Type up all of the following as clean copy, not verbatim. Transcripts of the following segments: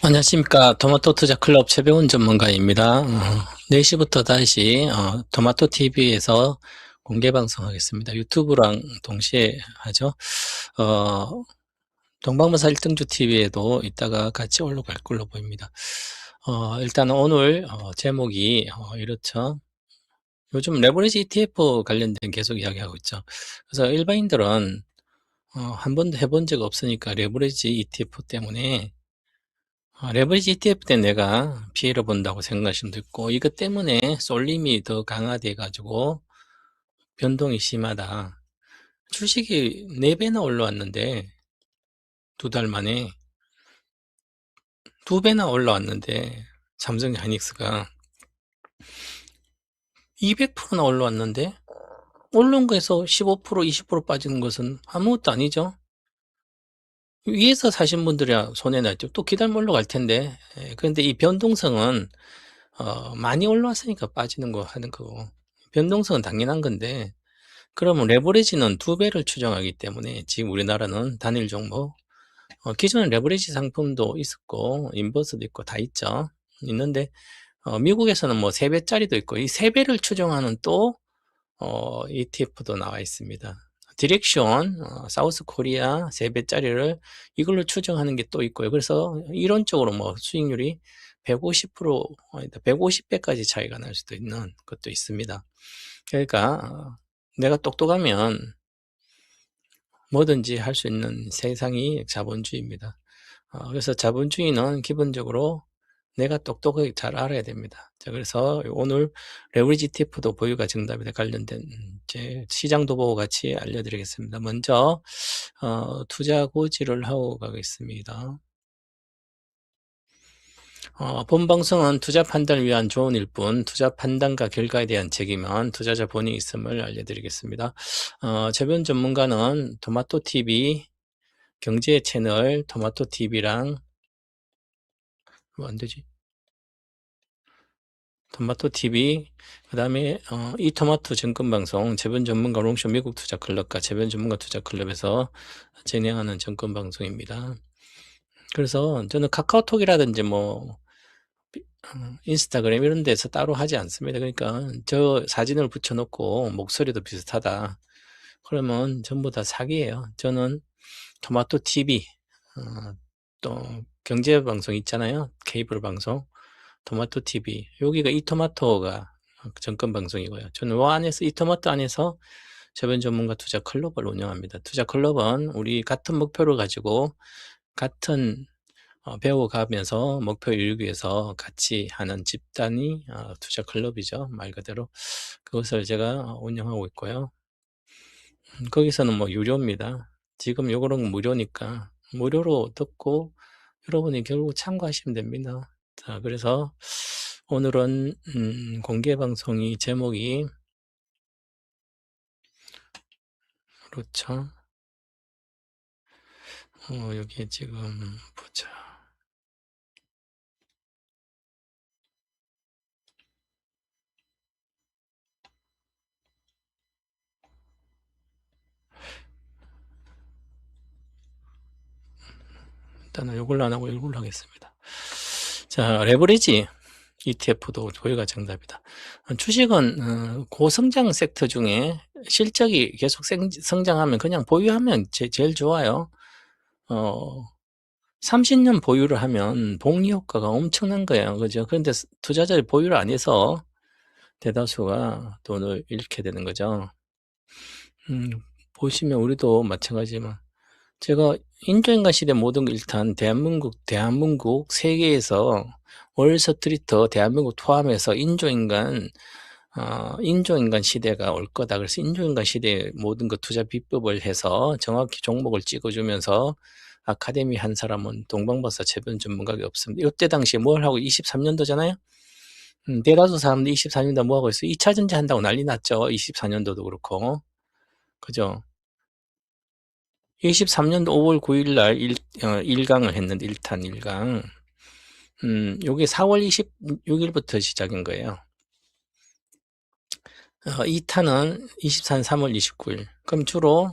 안녕하십니까. 토마토 투자 클럽 최병훈 전문가입니다. 4시부터 다시 토마토 TV에서 공개 방송하겠습니다. 유튜브랑 동시에 하죠. 어, 동방문사 1등주 TV에도 이따가 같이 올라갈 걸로 보입니다. 일단 오늘 제목이 이렇죠. 요즘 레버리지 ETF 관련된 계속 이야기하고 있죠. 그래서 일반인들은 한 번도 해본 적 없으니까 레버리지 ETF 때문에 레버리지 ETF 때 내가 피해를 본다고 생각하시면 있고, 이것 때문에 쏠림이 더 강화돼 가지고 변동이 심하다. 주식이 4배나 올라왔는데, 2달 만에 2배나 올라왔는데, 삼성 하이닉스가 200%나 올라왔는데, 올라온 거에서 15%, 20% 빠지는 것은 아무것도 아니죠. 위에서 사신 분들이야 손해났죠. 또 기다리면 올라갈 텐데. 그런데 이 변동성은 많이 올라왔으니까 빠지는 거 하는 거고, 변동성은 당연한 건데, 그러면 레버리지는 2배를 추정하기 때문에 지금 우리나라는 단일 종목, 기존에 레버리지 상품도 있었고 인버스도 있고 다 있죠. 있는데 미국에서는 뭐 3배짜리도 있고, 이 3배를 추정하는 또 ETF도 나와 있습니다. 디렉션 사우스 코리아 3배짜리를 이걸로 추정하는 게 또 있고요. 그래서 이론적으로 뭐 수익률이 150%, 150배까지 차이가 날 수도 있는 것도 있습니다. 그러니까 내가 똑똑하면 뭐든지 할 수 있는 세상이 자본주의입니다. 그래서 자본주의는 기본적으로 내가 똑똑하게 잘 알아야 됩니다. 자, 그래서 오늘 레버리지 TF도 보유가 정답에 관련된 제 시장 도보 같이 알려드리겠습니다. 먼저 투자 고지를 하고 가겠습니다. 본 방송은 투자 판단을 위한 조언일 뿐 투자 판단과 결과에 대한 책임은 투자자 본인이 있음을 알려드리겠습니다. 재변 전문가는 토마토 TV 경제 채널 토마토 TV랑 뭐 안 되지? 토마토 TV, 그 다음에 이토마토 증권방송 재변 전문가 롱쇼 미국 투자 클럽과 재변 전문가 투자 클럽에서 진행하는 증권 방송입니다. 그래서 저는 카카오톡이라든지 뭐 인스타그램 이런 데서 따로 하지 않습니다. 그러니까 저 사진을 붙여놓고 목소리도 비슷하다, 그러면 전부 다 사기예요. 저는 토마토 TV, 또 경제 방송 있잖아요. 케이블 방송 토마토 TV, 여기가 이토마토가 정권 방송이고요. 저는 요 안에서 이토마토 안에서 저변 전문가 투자 클럽을 운영합니다. 투자 클럽은 우리 같은 목표를 가지고 같은 배워가면서 목표 이루기 위해서 같이 하는 집단이 투자 클럽이죠. 말 그대로 그것을 제가 운영하고 있고요. 거기서는 뭐 유료입니다. 지금 요거는 무료니까 무료로 듣고 여러분이 결국 참고하시면 됩니다. 자, 그래서 오늘은 공개 방송이 제목이 그렇죠. 여기에 지금 보자. 일단은 요걸로 안 하고 이걸로 하겠습니다. 자, 레버리지 ETF도 보유가 정답이다. 주식은 고성장 섹터 중에 실적이 계속 성장하면 그냥 보유하면 제일 좋아요. 30년 보유를 하면 복리 효과가 엄청난 거예요. 그죠? 그런데 투자자들이 보유를 안 해서 대다수가 돈을 잃게 되는 거죠. 보시면 우리도 마찬가지지만, 제가 인조인간 시대 모든 걸 일단 대한민국 세계에서 월스트리트 대한민국 포함해서 인조인간 시대가 올 거다. 그래서 인조인간 시대에 모든 거 투자 비법을 해서 정확히 종목을 찍어주면서 아카데미 한 사람은 동방박사 재변 전문가가 없습니다. 이때 당시에 뭘 하고 23년도잖아요. 대다수 사람들이 24년도 뭐 하고 있어요? 2차 전지 한다고 난리 났죠. 24년도도 그렇고. 그죠? 23년도 5월 9일 날 1강을 했는데 1탄 1강. 요게 4월 26일부터 시작인 거예요. 2탄은 24년 3월 29일. 그럼 주로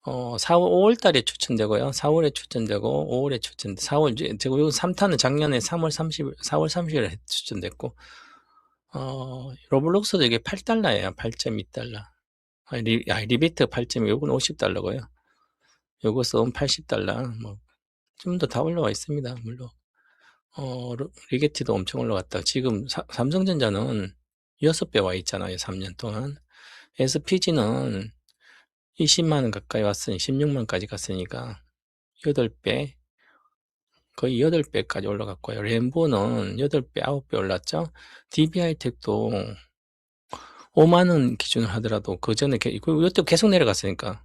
4월, 5월 달에 추천되고요. 4월에 추천되고, 5월에 추천돼. 4월, 제가 요 3탄은 작년에 3월 30일, 4월 30일에 추천됐고, 로블록스도 이게 $8예요. 8.2달러. 리비트 8.2, 요건 $50고요. 요것은 $80. 뭐, 좀 더 다 올라와 있습니다. 물론. 리게티도 엄청 올라갔다. 지금 삼성전자는 6배 와 있잖아요. 3년 동안. SPG는 20만 원 가까이 왔으니 16만까지 갔으니까 8배, 거의 8배까지 올라갔고요. 램보는 8배, 9배 올랐죠. DB하이텍도 5만 원 기준으로 하더라도 그 전에 이것도 계속 내려갔으니까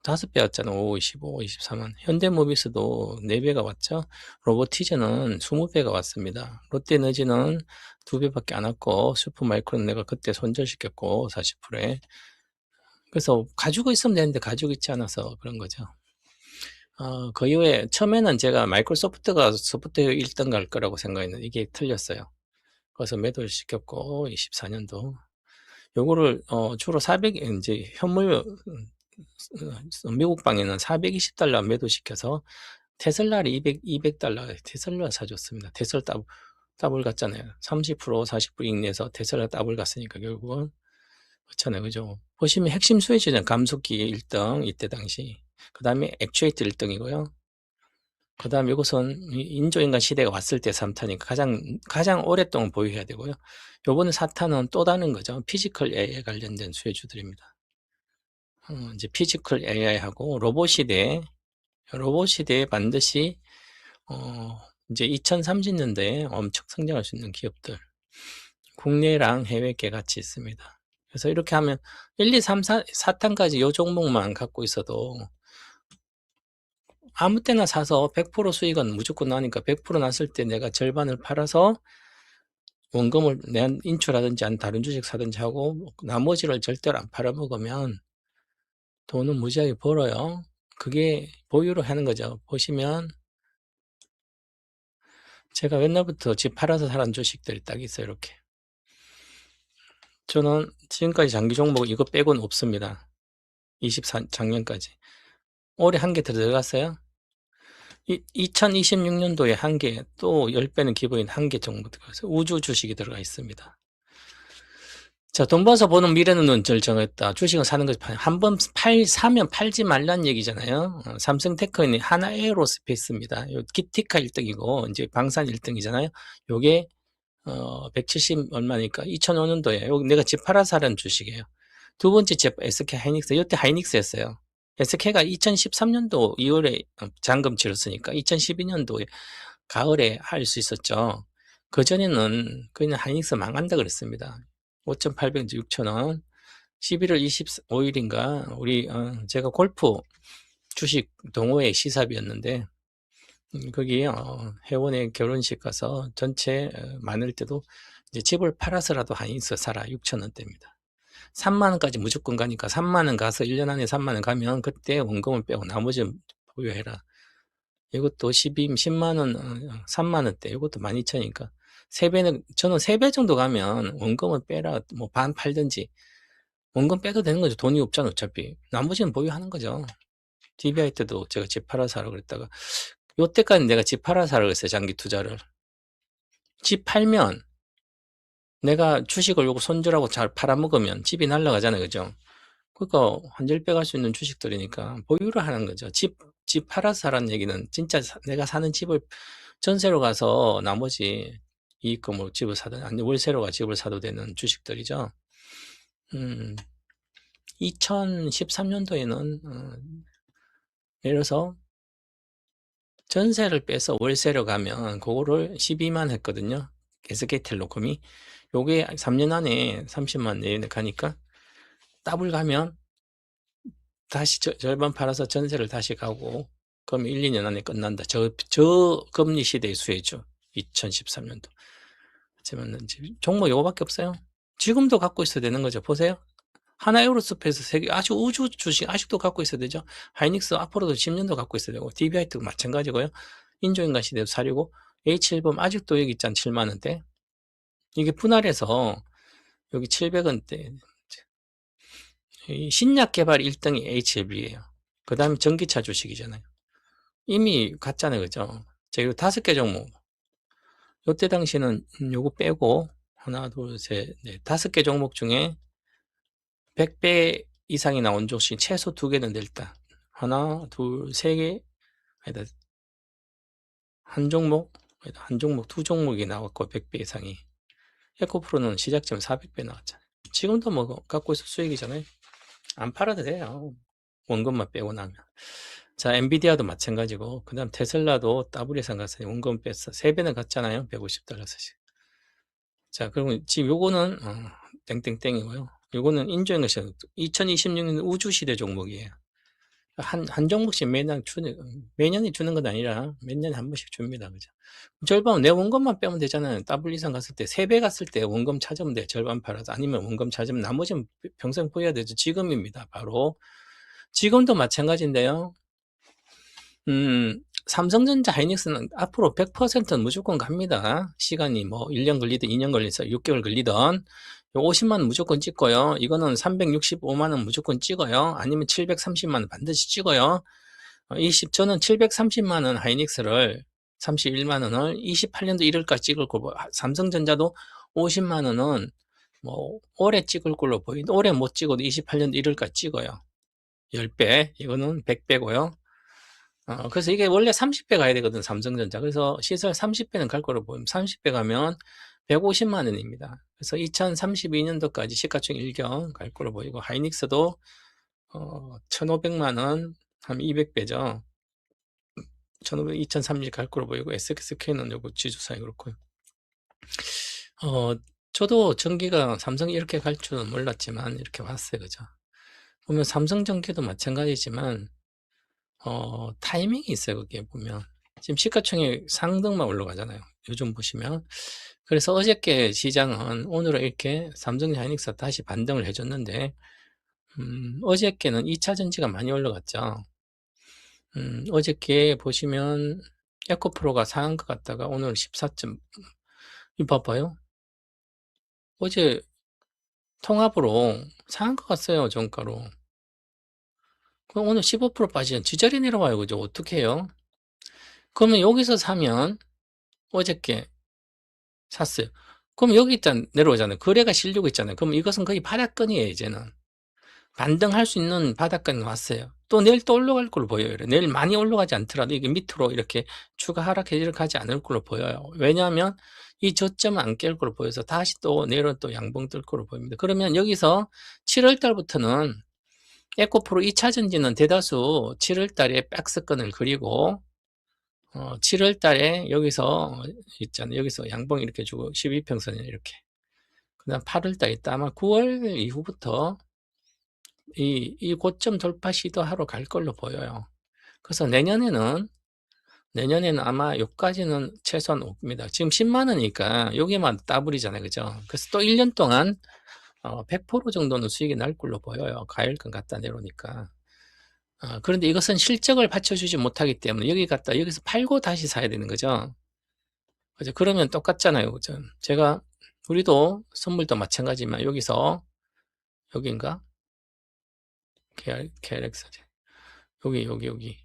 5배 왔잖아. 5, 25, 24만. 현대모비스도 4배가 왔죠. 로보티즈는 20배가 왔습니다. 롯데에너지는 2배밖에 안 왔고, 슈퍼마이크로는 내가 그때 손절시켰고, 40%에. 그래서 가지고 있으면 되는데 가지고 있지 않아서 그런 거죠. 그 이후에 처음에는 제가 마이크로소프트가 소프트웨어 1등 갈 거라고 생각했는데 이게 틀렸어요. 그래서 매도를 시켰고, 24년도. 요거를, 주로 400, 이제 현물, 미국 방에는 $420 매도시켜서 테슬라를 200달러 테슬라 사줬습니다. 테슬라 더블 갔잖아요. 30%, 40% 이익내서 테슬라 더블 갔으니까 결국은 그렇잖아요. 그죠? 보시면 핵심 수혜주는 감속기 1등 이때 당시. 그 다음에 액추에이터 1등이고요. 그 다음에 이것은 인조인간 시대가 왔을 때 3타니까 가장 오랫동안 보유해야 되고요. 요번에 4타는 또 다른 거죠. 피지컬 AI 관련된 수혜주들입니다. 이제 피지컬 AI하고 로봇 시대에 반드시, 이제 2030년대에 엄청 성장할 수 있는 기업들, 국내랑 해외계 같이 있습니다. 그래서 이렇게 하면 1, 2, 3, 4탄까지 요 종목만 갖고 있어도 아무 때나 사서 100% 수익은 무조건 나니까 100% 났을 때 내가 절반을 팔아서 원금을 내 인출하든지 아니면 다른 주식 사든지 하고 나머지를 절대로 안 팔아먹으면 돈은 무지하게 벌어요. 그게 보유로 하는 거죠. 보시면 제가 옛날부터 집 팔아서 사는 주식들이 딱 있어요. 이렇게. 저는 지금까지 장기 종목 이거 빼고는 없습니다. 작년까지. 올해 한 개 들어갔어요. 2026년도에 한 개, 또 10배는 기본인 한 개 정도 들어가서 우주 주식이 들어가 있습니다. 자, 돈 벌어서 보는 미래는 눈절 정했다. 주식은 사는 것이 한번 사면 팔지 말란 얘기잖아요. 삼성테크는 하나에어로스페이스입니다. 요 기티카 1등이고, 이제 방산 1등이잖아요. 요게, 170 얼마니까 2005년도에 여기 내가 집 팔아서 사는 주식이에요. 두 번째 집 SK 하이닉스. 이때 하이닉스였어요. SK가 2013년도 2월에 잔금 치렀으니까 2012년도에 가을에 할 수 있었죠. 그전에는 그냥 하이닉스 망한다 그랬습니다. 5,800, 6,000원. 11월 25일인가, 제가 골프 주식 동호회 시사비였는데, 거기, 회원의 결혼식 가서 전체 많을 때도 이제 집을 팔아서라도 하이닉스 사라. 6,000원대입니다. 3만원까지 무조건 가니까 3만원 가서 1년 안에 3만원 가면 그때 원금을 빼고 나머지는 보유해라. 이것도 10만원, 3만원대. 이것도 12,000이니까. 3배는, 저는 3배 정도 가면 원금을 빼라. 뭐 반 팔든지. 원금 빼도 되는 거죠. 돈이 없잖아, 어차피. 나머지는 보유하는 거죠. DBI 때도 제가 집 팔아서 사라고 그랬다가, 요때까지 내가 집 팔아서 사라고 그랬어요, 장기 투자를. 집 팔면, 내가 주식을 요거 손절하고 잘 팔아먹으면 집이 날라가잖아요, 그죠? 그러니까 환절 빼갈 수 있는 주식들이니까 보유를 하는 거죠. 집 팔아서 사라는 얘기는 진짜 내가 사는 집을 전세로 가서 나머지 이익금으로 집을 사든, 아니, 월세로 가 집을 사도 되는 주식들이죠. 2013년도에는, 예를 들어서 전세를 빼서 월세로 가면 그거를 12만 했거든요. SK텔레콤이. 요게 3년 안에 30만 내에 가니까 더블 가면 다시 절반 팔아서 전세를 다시 가고 그럼 1, 2년 안에 끝난다. 저 금리 시대의 수혜죠. 2013년도. 하지만 종목 요거밖에 없어요. 지금도 갖고 있어야 되는 거죠. 보세요. 하나에어로스페이스 세계 아주 우주 주식 아직도 갖고 있어야 되죠. 하이닉스 앞으로도 10년도 갖고 있어야 되고 DBI도 마찬가지고요. 인조인간 시대도 사려고 H1범 아직도 여기 있잖아. 7만 원대. 이게 분할해서 여기 700원대 이 신약 개발 1등이 HLB예요. 그 다음에 전기차 주식이잖아요. 이미 갔잖아요. 그죠? 제가 5개 종목. 요때 당시는 요거 빼고, 하나, 둘, 셋, 넷, 5개 종목 중에 100배 이상이 나온 주식 최소 2개는 낼다. 하나, 둘, 3개, 아니다. 한 종목, 두 종목이 나왔고, 100배 이상이. 에코프로는 시작점 400배 나왔잖아요. 지금도 뭐 갖고 있어 수익이잖아요. 안 팔아도 돼요. 원금만 빼고 나면. 자, 엔비디아도 마찬가지고, 그 다음 테슬라도 더블 이상 갔어요. 원금 뺐어. 3배는 갔잖아요. 150달러씩. 자, 그리고 지금 요거는, 땡땡땡이고요. 요거는 인조인 것이 2026년 우주시대 종목이에요. 한 종목씩 매년이 주는 건 아니라 몇 년에 한 번씩 줍니다. 그죠? 절반, 내 원금만 빼면 되잖아요. 더블 이상 갔을 때, 3배 갔을 때 원금 찾으면 돼. 절반 팔아서. 아니면 원금 찾으면 나머지는 평생 보여야 되죠. 지금입니다. 바로. 지금도 마찬가지인데요. 삼성전자 하이닉스는 앞으로 100%는 무조건 갑니다. 시간이 뭐 1년 걸리든 2년 걸리든 6개월 걸리든 50만 원 무조건 찍고요. 이거는 365만 원 무조건 찍어요. 아니면 730만 원 반드시 찍어요. 저는 730만 원 하이닉스를 31만 원을 28년도 1월까지 찍을 걸로 삼성전자도 50만 원은 뭐 올해 찍을 걸로 보이는데 올해 못 찍어도 28년도 1월까지 찍어요. 10배. 이거는 100배고요. 그래서 이게 원래 30배 가야 되거든, 삼성전자. 그래서 시설 30배는 갈 거로 보이면 30배 가면 150만 원입니다. 그래서 2032년도까지 시가총 1경 갈 거로 보이고, 하이닉스도 1,500만 원, 한 200배죠. 1,500, 2030 갈 거로 보이고, SK는 요거 지주사에 그렇고요. 저도 전기가 삼성이 이렇게 갈 줄은 몰랐지만, 이렇게 왔어요. 그죠? 보면 삼성전기도 마찬가지지만, 타이밍이 있어요. 그게 보면. 지금 시가총액 상등만 올라가잖아요. 요즘 보시면. 그래서 어저께 시장은 오늘은 이렇게 삼성전자 하이닉스가 다시 반등을 해줬는데, 어저께는 2차 전지가 많이 올라갔죠. 어저께 보시면 에코프로가 상한가 갔다가 오늘 14점, 이거 봐봐요. 어제 통합으로 상한가 갔어요. 종가로. 그럼 오늘 15% 빠지면 지저리 내려와요. 그죠? 어떻게 해요? 그러면 여기서 사면 어저께 샀어요. 그럼 여기 일단 내려오잖아요. 거래가 실리고 있잖아요. 그럼 이것은 거의 바닥권이에요. 이제는. 반등할 수 있는 바닥권이 왔어요. 또 내일 또 올라갈 걸로 보여요. 내일 많이 올라가지 않더라도 이게 밑으로 이렇게 추가 하락해 이렇게 하지 않을 걸로 보여요. 왜냐하면 이 저점은 안 깰 걸로 보여서 다시 또 내일은 또 양봉 뜰 걸로 보입니다. 그러면 여기서 7월 달부터는 에코프로 2차 전지는 대다수 7월 달에 백스권을 그리고 7월 달에 여기서 있잖아요. 여기서 양봉 이렇게 주고 12평선에 이렇게. 그 다음 8월 달에 있다. 아마 9월 이후부터 이 고점 돌파 시도하러 갈 걸로 보여요. 그래서 내년에는 아마 여기까지는 최소한 옵니다. 지금 10만 원이니까 여기만 더블이잖아요. 그죠? 그래서 또 1년 동안 100% 정도는 수익이 날 걸로 보여요. 가일권 갖다 내려오니까. 그런데 이것은 실적을 받쳐주지 못하기 때문에 여기 갔다 여기서 팔고 다시 사야 되는 거죠. 그죠? 그러면 똑같잖아요. 그죠? 우리도 선물도 마찬가지지만 여기서 여기인가? KRX 여기.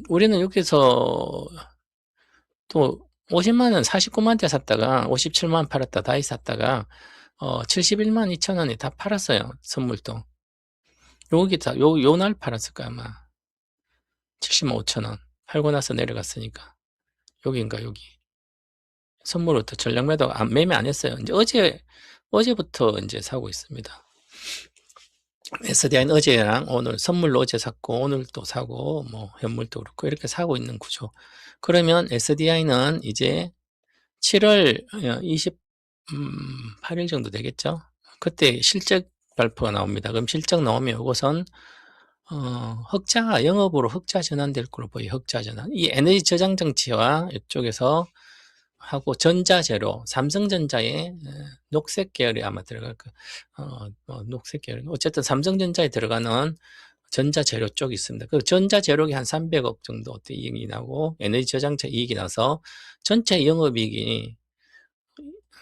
우리는 여기서 또 50만 원 49만 대 샀다가 57만 원 팔았다 다시 샀다가 71만 2천 원에 다 팔았어요. 선물도. 여기 다 요 날 팔았을 거야 아마. 70만 5천 원. 팔고 나서 내려갔으니까. 여기인가 여기. 선물부터 전량 매도 매매 안 했어요. 이제 어제부터 이제 사고 있습니다. SDI는 어제랑 오늘 선물로 어제 샀고 오늘 또 사고 뭐 현물도 그렇고 이렇게 사고 있는 구조. 그러면 SDI는 이제 7월 28일 정도 되겠죠. 그때 실적 발표가 나옵니다. 그럼 실적 나오면 이것은 영업으로 흑자 전환될 걸로 보여요. 흑자 전환. 이 에너지 저장 장치와 이쪽에서 하고 전자재료, 삼성전자의 녹색 계열이 아마 들어갈 거, 녹색 계열. 어쨌든 삼성전자에 들어가는 전자재료 쪽이 있습니다. 그 전자재료기 한 300억 정도 이익이 나고 에너지 저장차 이익이 나서 전체 영업이익이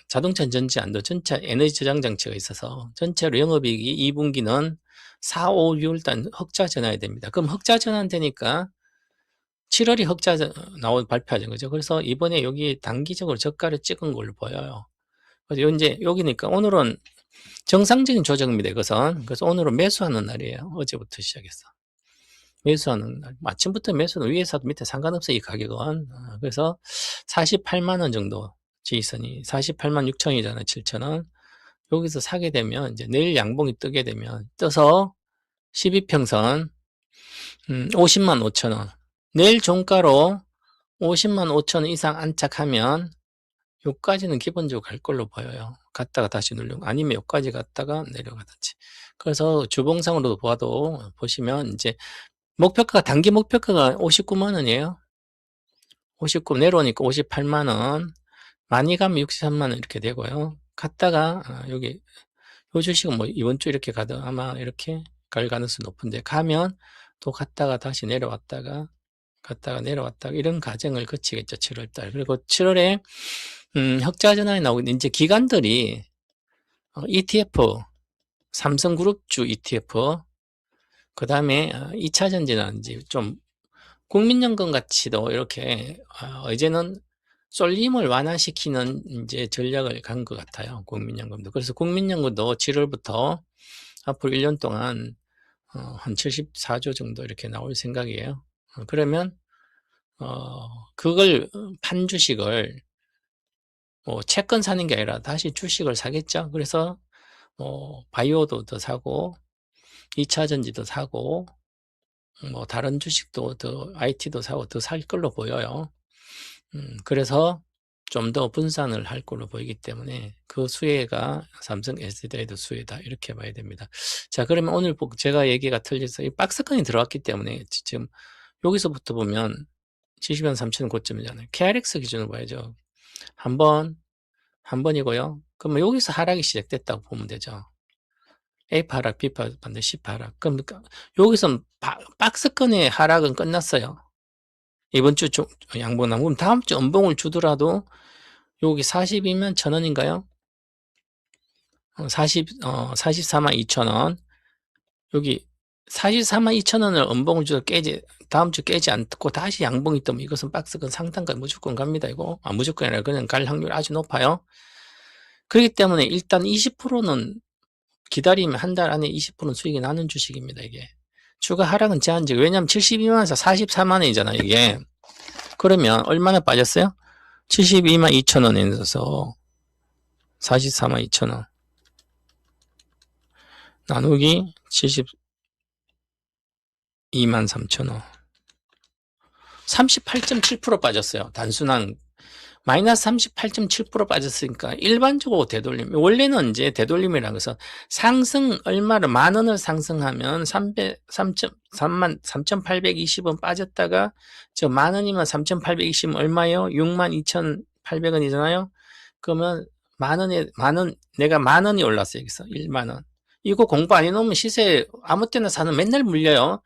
자동차 전지안도 전체 에너지 저장 장치가 있어서 전체로 영업이익이 2분기는 4, 5, 6월달 흑자 전환이 됩니다. 그럼 흑자 전환되니까 7월이 흑자 발표하죠. 그죠? 그래서 이번에 여기 단기적으로 저가를 찍은 걸로 보여요. 그래서 이제 여기니까 오늘은 정상적인 조정입니다. 이것은. 그래서 오늘은 매수하는 날이에요. 어제부터 시작해서. 매수하는 날. 아침부터 매수는 위에서도 밑에 상관없어요. 이 가격은. 그래서 48만 원 정도 지지선이 48만 6천이잖아요. 7천원. 여기서 사게 되면 이제 내일 양봉이 뜨게 되면 떠서 12평선 50만 5천 원. 내일 종가로 50만 5천 원 이상 안착하면 요까지는 기본적으로 갈 걸로 보여요. 갔다가 다시 누르고 아니면 요까지 갔다가 내려가든지. 그래서 주봉상으로도 봐도 보시면 이제 목표가가 단기 목표가가 59만 원이에요. 59 내려오니까 58만 원. 많이 가면 63만 원 이렇게 되고요. 갔다가 여기 요 주식은 뭐 이번 주 이렇게 가도 아마 이렇게 갈 가능성이 높은데 가면 또 갔다가 다시 내려왔다가 갔다가 내려왔다가 이런 과정을 거치겠죠. 7월 달. 그리고 7월에 흑자 전환이 나오고 이제 기관들이 ETF 삼성그룹주 ETF 그다음에 2차 전지라든지 좀 국민연금 가치도 이렇게 이제는 쏠림을 완화시키는 이제 전략을 간 것 같아요. 국민연금도. 그래서 국민연금도 7월부터 앞으로 1년 동안 한 74조 정도 이렇게 나올 생각이에요. 그러면 그걸 판 주식을 뭐 채권 사는 게 아니라 다시 주식을 사겠죠. 그래서 바이오도 더 사고 2차 전지도 사고 뭐 다른 주식도 더 IT도 사고 더 살 걸로 보여요. 그래서 좀 더 분산을 할 걸로 보이기 때문에 그 수혜가 삼성 SDI도 수혜다 이렇게 봐야 됩니다. 자 그러면 오늘 제가 얘기가 틀려서 이 박스권이 들어왔기 때문에 지금 여기서부터 보면 70만 3천 고점이잖아요. KRX 기준으로 봐야죠. 한 번이고요. 그러면 여기서 하락이 시작됐다고 보면 되죠. A파 하락, B파 반드시 C파 하락. 그럼 여기서 박스권의 하락은 끝났어요. 이번 주 양봉 나오면 그럼 다음 주 음봉을 주더라도 여기 42만 1,000원인가요? 44만 2천원. 여기 44만 2천원을 음봉을 주도 다음 주 깨지 않고 다시 양봉이 뜨면 이것은 박스권 상단까지 무조건 갑니다. 이거. 무조건이 아니라 그냥 갈 확률이 아주 높아요. 그렇기 때문에 일단 20%는 기다리면 한 달 안에 20% 수익이 나는 주식입니다. 이게. 추가 하락은 제한적. 왜냐하면 72만원에서 44만원이잖아요. 이게. 그러면 얼마나 빠졌어요? 72만 2천원에서 44만 2천원 나누기 72만 3천원 38.7% 빠졌어요. 단순한 마이너스 38.7% 빠졌으니까 일반적으로 되돌림 원래는 이제 되돌림이라는 것은 상승 얼마를 만 원을 상승하면 3,820원 빠졌다가 저 만 원이면 3,820원 얼마예요? 62,800원이잖아요. 그러면 만 원 내가 만 원이 올랐어요. 여기서 1만 원. 이거 공부 안 해놓으면 시세 아무 때나 사는 맨날 물려요.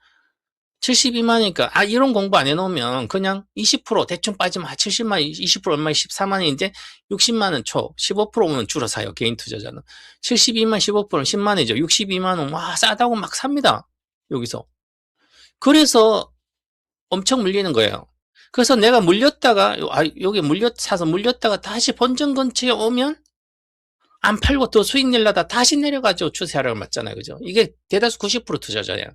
72만이니까 이런 공부 안 해놓으면 그냥 20% 대충 빠지면 70만 20% 얼마 14만원인데 60만원 초 15%면 줄어 사요. 개인 투자자는 72만 15%는 10만원이죠. 62만원 와 싸다고 막 삽니다. 여기서 그래서 엄청 물리는 거예요. 그래서 내가 물렸다가 여기 사서 물렸다가 다시 본전 근처에 오면 안 팔고 더 수익 내려다 다시 내려가죠. 추세 하락을 맞잖아요. 그죠? 이게 대다수 90% 투자자예요.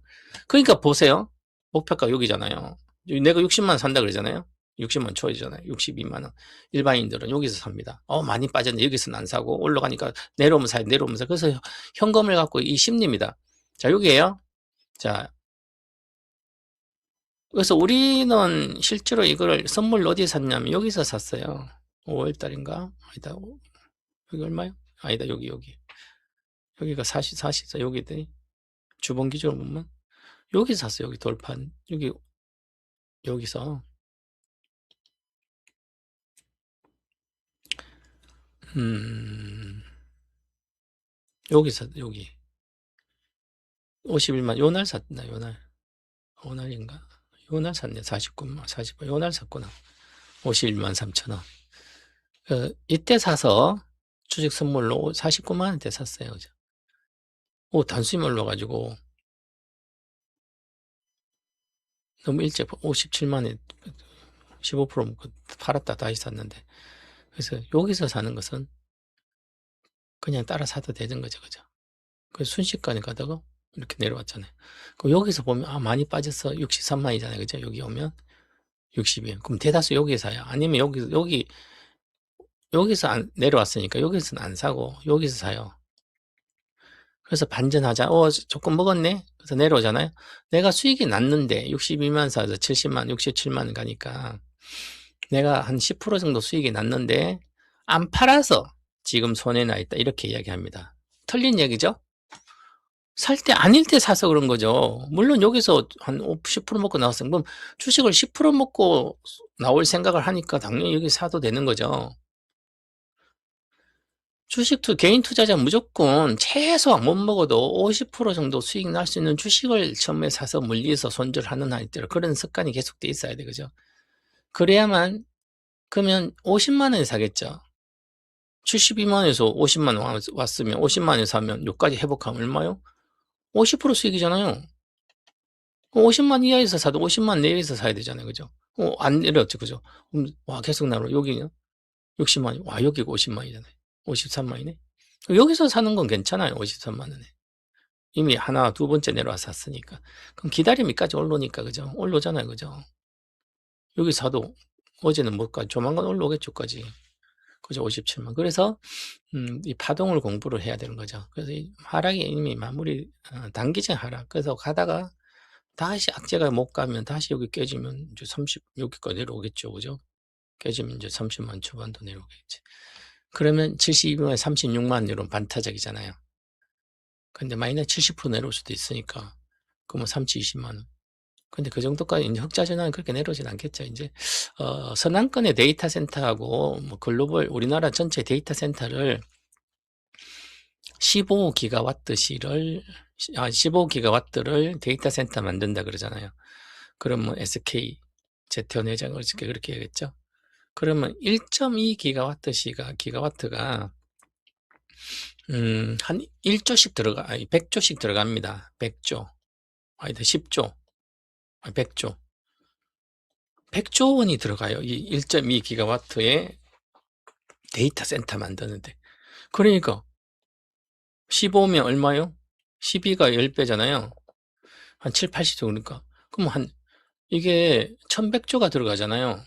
그러니까 보세요. 목표가 여기잖아요. 내가 60만 원 산다 그러잖아요. 60만 초이잖아요. 62만 원. 일반인들은 여기서 삽니다. 많이 빠졌는데 여기서는 안 사고 올라가니까 내려오면 사요. 내려오면 사요. 그래서 현금을 갖고 이 심리입니다. 자, 여기에요. 자, 그래서 우리는 실제로 이걸 선물 어디에 샀냐면 여기서 샀어요. 5월달인가? 아니다. 여기 얼마요? 아니다. 여기. 여기가 44 여기더니 주봉 기준으로 보면 여기서 샀어요. 여기 돌판. 여기서 여기서 여기 51만 요날 샀나 요날인가 요날 샀네 49만 40만 요날 샀구나 51만 3천원 이때 사서 주식 선물로 49만 원대 샀어요. 그죠? 단수임 올라가지고 너무 일찍 57만 원에 15% 팔았다 다시 샀는데. 그래서 여기서 사는 것은 그냥 따라 사도 되는 거죠. 그죠? 그 순식간에 가다가 이렇게 내려왔잖아요. 그럼 여기서 보면, 많이 빠졌어. 63만 이잖아요. 그죠? 여기 오면 60이. 그럼 대다수 여기 사요. 아니면 여기서 내려왔으니까 여기서는 안 사고 여기서 사요. 그래서 반전하자. 조금 먹었네? 그래서 내려오잖아요. 내가 수익이 났는데 62만 사서 70만, 67만 가니까 내가 한 10% 정도 수익이 났는데 안 팔아서 지금 손해 나 있다. 이렇게 이야기합니다. 틀린 얘기죠? 살 때 아닐 때 사서 그런 거죠. 물론 여기서 한 10% 먹고 나왔으면 그럼 주식을 10% 먹고 나올 생각을 하니까 당연히 여기 사도 되는 거죠. 개인 투자자 무조건 최소한 못 먹어도 50% 정도 수익 날 수 있는 주식을 처음에 사서 물리에서 손절하는 한 있더라. 그런 습관이 계속돼 있어야 돼. 그죠? 그래야만, 그러면 50만 원에 사겠죠. 72만 원에서 50만 원 왔으면 50만 원에 사면 여기까지 회복하면 얼마요? 50% 수익이잖아요. 50만 이하에서 사도 50만 내에서 사야 되잖아요. 그죠? 안 내려왔죠. 그죠? 계속 나로 여기는 60만 원. 여기가 50만이잖아요. 53만이네. 여기서 사는 건 괜찮아요. 53만 원에. 이미 두 번째 내려와서 샀으니까. 그럼 기다리면 여기까지 올라오니까, 그죠? 올라오잖아요. 그죠? 여기 사도 어제는 뭐까지 조만간 올라오겠죠까지. 그죠? 57만. 그래서, 이 파동을 공부를 해야 되는 거죠. 그래서 이 하락이 이미 단기적 하락. 그래서 가다가 다시 악재가 못 가면 다시 여기 깨지면 이제 여기까지 내려오겠죠. 그죠? 깨지면 이제 30만 초반도 내려오겠지. 그러면 72만, 36만 이런 반타작이잖아요. 근데 마이너스 70% 내려올 수도 있으니까. 그러면 20만 원. 근데 그 정도까지 이제 흑자 전환은 그렇게 내려오진 않겠죠. 이제 서남권의 데이터 센터하고 글로벌 우리나라 전체 데이터 센터를 15기가와트를 데이터 센터 만든다 그러잖아요. 그러면 SK 제태원 회장을 그렇게 얘기했죠. 그러면 1.2기가와트가 한 1조씩 100조씩 들어갑니다. 100조. 10조. 100조. 100조 원이 들어가요. 이 1.2기가와트의 데이터 센터 만드는데. 그러니까 15면 얼마요? 12가 10배잖아요. 한 7, 80조 그러니까. 그럼 이게 1100조가 들어가잖아요.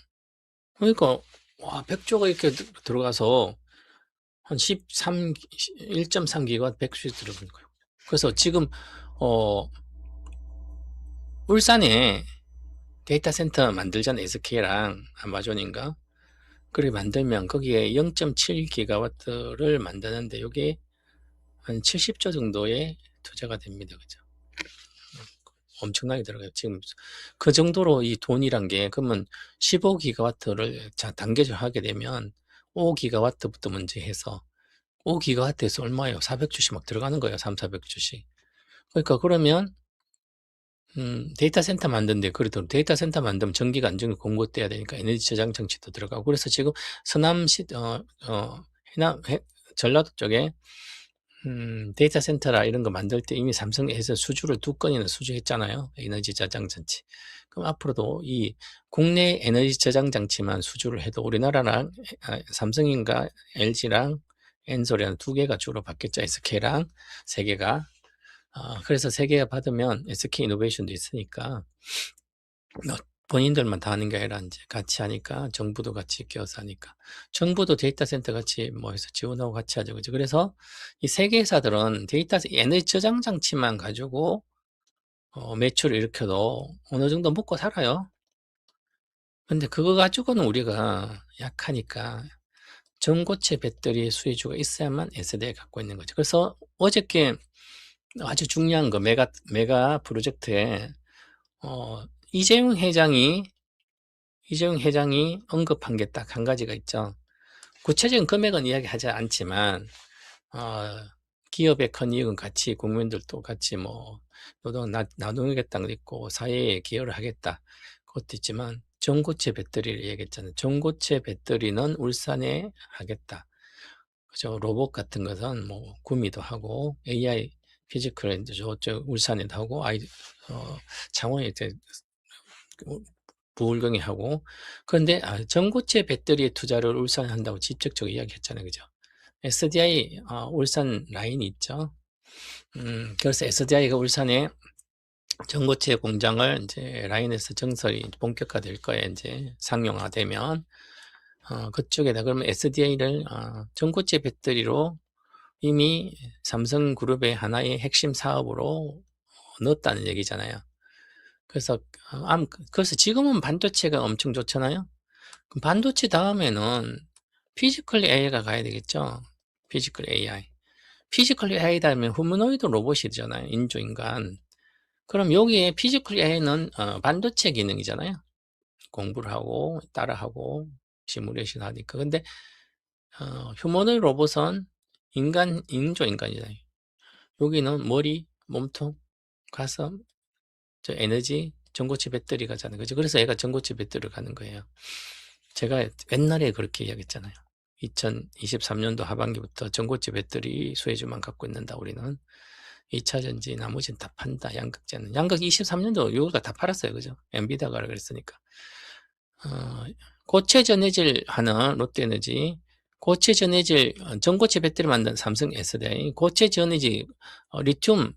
그러니까 100조가 이렇게 들어가서 한 1.3기가 100조 들어가는 거예요. 그래서 지금 울산에 데이터 센터 만들잖아요. SK랑 아마존인가? 그렇게 만들면 거기에 0.7기가와트를 만드는데 이게 한 70조 정도의 투자가 됩니다. 그죠? 엄청나게 들어가요. 지금 그 정도로 이 돈이란 게 그러면 15기가와트를 단계적으로 하게 되면 5기가와트부터 먼저 해서 5기가와트에서 얼마예요? 400주씩 막 들어가는 거예요. 400주씩. 그러니까 그러면 데이터 센터 만드는데 그래도 데이터 센터 만들면 전기가 안정이 공급돼야 되니까 에너지 저장 장치도 들어가고 그래서 지금 전라도 쪽에 데이터 센터라 이런 거 만들 때 이미 삼성에서 수주를 2건이나 수주했잖아요. 에너지 저장 장치. 그럼 앞으로도 이 국내 에너지 저장 장치만 수주를 해도 우리나라랑 삼성인가 LG랑 엔솔이랑 2개가 주로 받겠죠. SK랑 3개가. 그래서 3개가 받으면 SK 이노베이션도 있으니까 본인들만 다 하는 게 아니라 이제 같이 하니까 정부도 같이 껴서 하니까 정부도 데이터 센터 같이 해서 지원하고 같이 하죠. 그죠? 그래서 이 3개 회사들은 에너지 저장 장치만 가지고 매출을 일으켜도 어느 정도 먹고 살아요. 근데 그거 가지고는 우리가 약하니까 전고체 배터리 수혜주가 있어야만 S대에 갖고 있는 거죠. 그래서 어저께 아주 중요한 거 메가 프로젝트에 이재용 회장이 언급한 게 딱 한 가지가 있죠. 구체적인 금액은 이야기하지 않지만 기업의 큰 이익은 같이 국민들도 같이 노동 나누겠다는 것도 있고 사회에 기여를 하겠다 그것도 있지만 전고체 배터리를 얘기했잖아요. 전고체 배터리는 울산에 하겠다. 그죠? 로봇 같은 것은 뭐 구미도 하고 AI 피지컬 이제 저쪽 울산에도 하고 창원에 이제 부울경에 하고. 그런데 전고체 배터리에 투자를 울산에 한다고 직접적으로 이야기했잖아요, 그죠? SDI 울산 라인이 있죠. 그래서 SDI가 울산에 전고체 공장을 이제 라인에서 증설이 본격화될 거예요. 이제 상용화되면 그쪽에다 그러면 SDI를 전고체 배터리로 이미 삼성그룹의 하나의 핵심 사업으로 넣었다는 얘기잖아요. 그래서 그래서 지금은 반도체가 엄청 좋잖아요. 그럼 반도체 다음에는 피지컬 AI가 가야 되겠죠. 피지컬 AI. 피지컬 AI다 하면 휴머노이드 로봇이잖아요. 인조인간. 그럼 여기에 피지컬 AI는 반도체 기능이잖아요. 공부를 하고 따라하고 시뮬레이션 하니까. 근데 휴머노이드 로봇은 인조인간이잖아요. 여기는 머리, 몸통, 가슴, 저 에너지, 전고체 배터리 가잖아요. 그죠? 그래서 얘가 전고체 배터리를 가는 거예요. 제가 옛날에 그렇게 이야기했잖아요. 2023년도 하반기부터 전고체 배터리 수혜주만 갖고 있는다, 우리는. 2차 전지, 나머지는 다 판다, 양극재는. 양극 23년도 요거가 다 팔았어요. 그죠? 엔비디아가 그랬으니까. 고체 전해질 하는 롯데에너지, 고체 전해질, 전고체 배터리 만든 삼성 SDI, 고체 전해질, 리튬,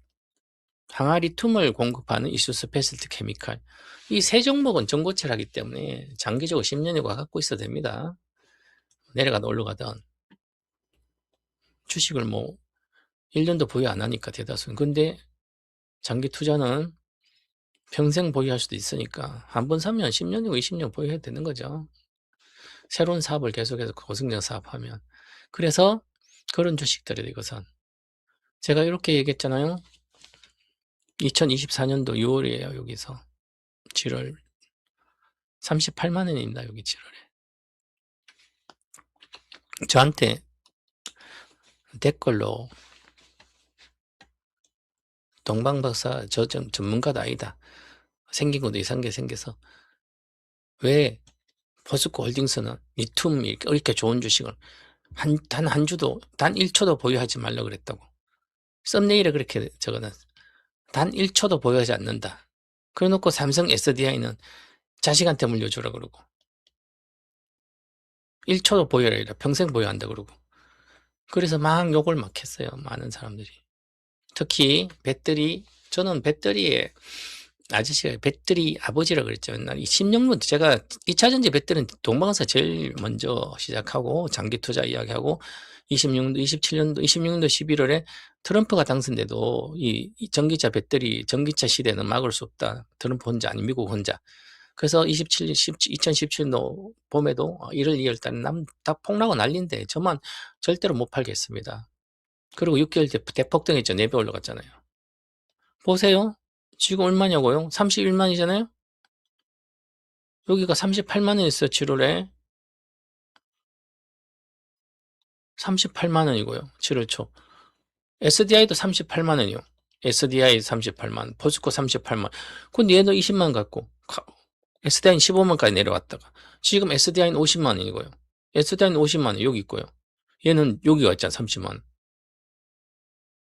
항아 리튬을 공급하는 이수스 패스트 케미칼. 이 세 종목은 전고체라기 때문에 장기적으로 10년이고 갖고 있어도 됩니다. 내려가다 올라가든. 주식을 뭐 1년도 보유 안 하니까 대다수는. 근데 장기 투자는 평생 보유할 수도 있으니까 한 번 사면 10년이고 20년 보유해도 되는 거죠. 새로운 사업을 계속해서 고성장 사업하면. 그래서 그런 주식들이 이것은 제가 이렇게 얘기했잖아요. 2024년도 6월이에요. 여기서 7월 38만 원입니다. 여기 7월에. 저한테 댓글로 동방박사 저 전문가도 아니다. 생긴 것도 이상한 게 생겨서 왜 포스코 홀딩스는 리튬 이렇게 좋은 주식을 단 한 주도 단 1초도 보유하지 말라 그랬다고. 썸네일에 그렇게 적어놨어. 단 1초도 보유하지 않는다. 그래놓고 삼성 SDI는 자식한테 물려주라 그러고 1초도 보유하라 아니라 평생 보유한다 그러고. 그래서 막 욕을 막 했어요. 많은 사람들이. 특히 배터리, 저는 배터리에 아저씨가 배터리 아버지라 그랬죠. 옛날 16년 제가 2차전지 배터리는 동방에서 제일 먼저 시작하고 장기 투자 이야기하고 26년도, 27년도, 26년도 11월에 트럼프가 당선돼도 이 전기차 배터리, 전기차 시대는 막을 수 없다. 트럼프 혼자 아니 미국 혼자. 그래서 2017년도 봄에도 1월, 2월 달에 다 폭락은 난리인데 저만 절대로 못 팔겠습니다. 그리고 6개월 때 대폭등했죠. 4배 올라갔잖아요. 보세요. 지금 얼마냐고요? 31만이잖아요? 여기가 38만 원이었어요, 7월에. 38만 원이고요, 7월 초. SDI도 38만 원이요. SDI 38만 원, 포스코 38만 원. 근데 얘도 20만 원 갖고, SDI는 15만까지 내려왔다가, 지금 SDI는 50만 원이고요. SDI는 50만 원, 여기 있고요. 얘는 여기가 있잖아, 30만 원.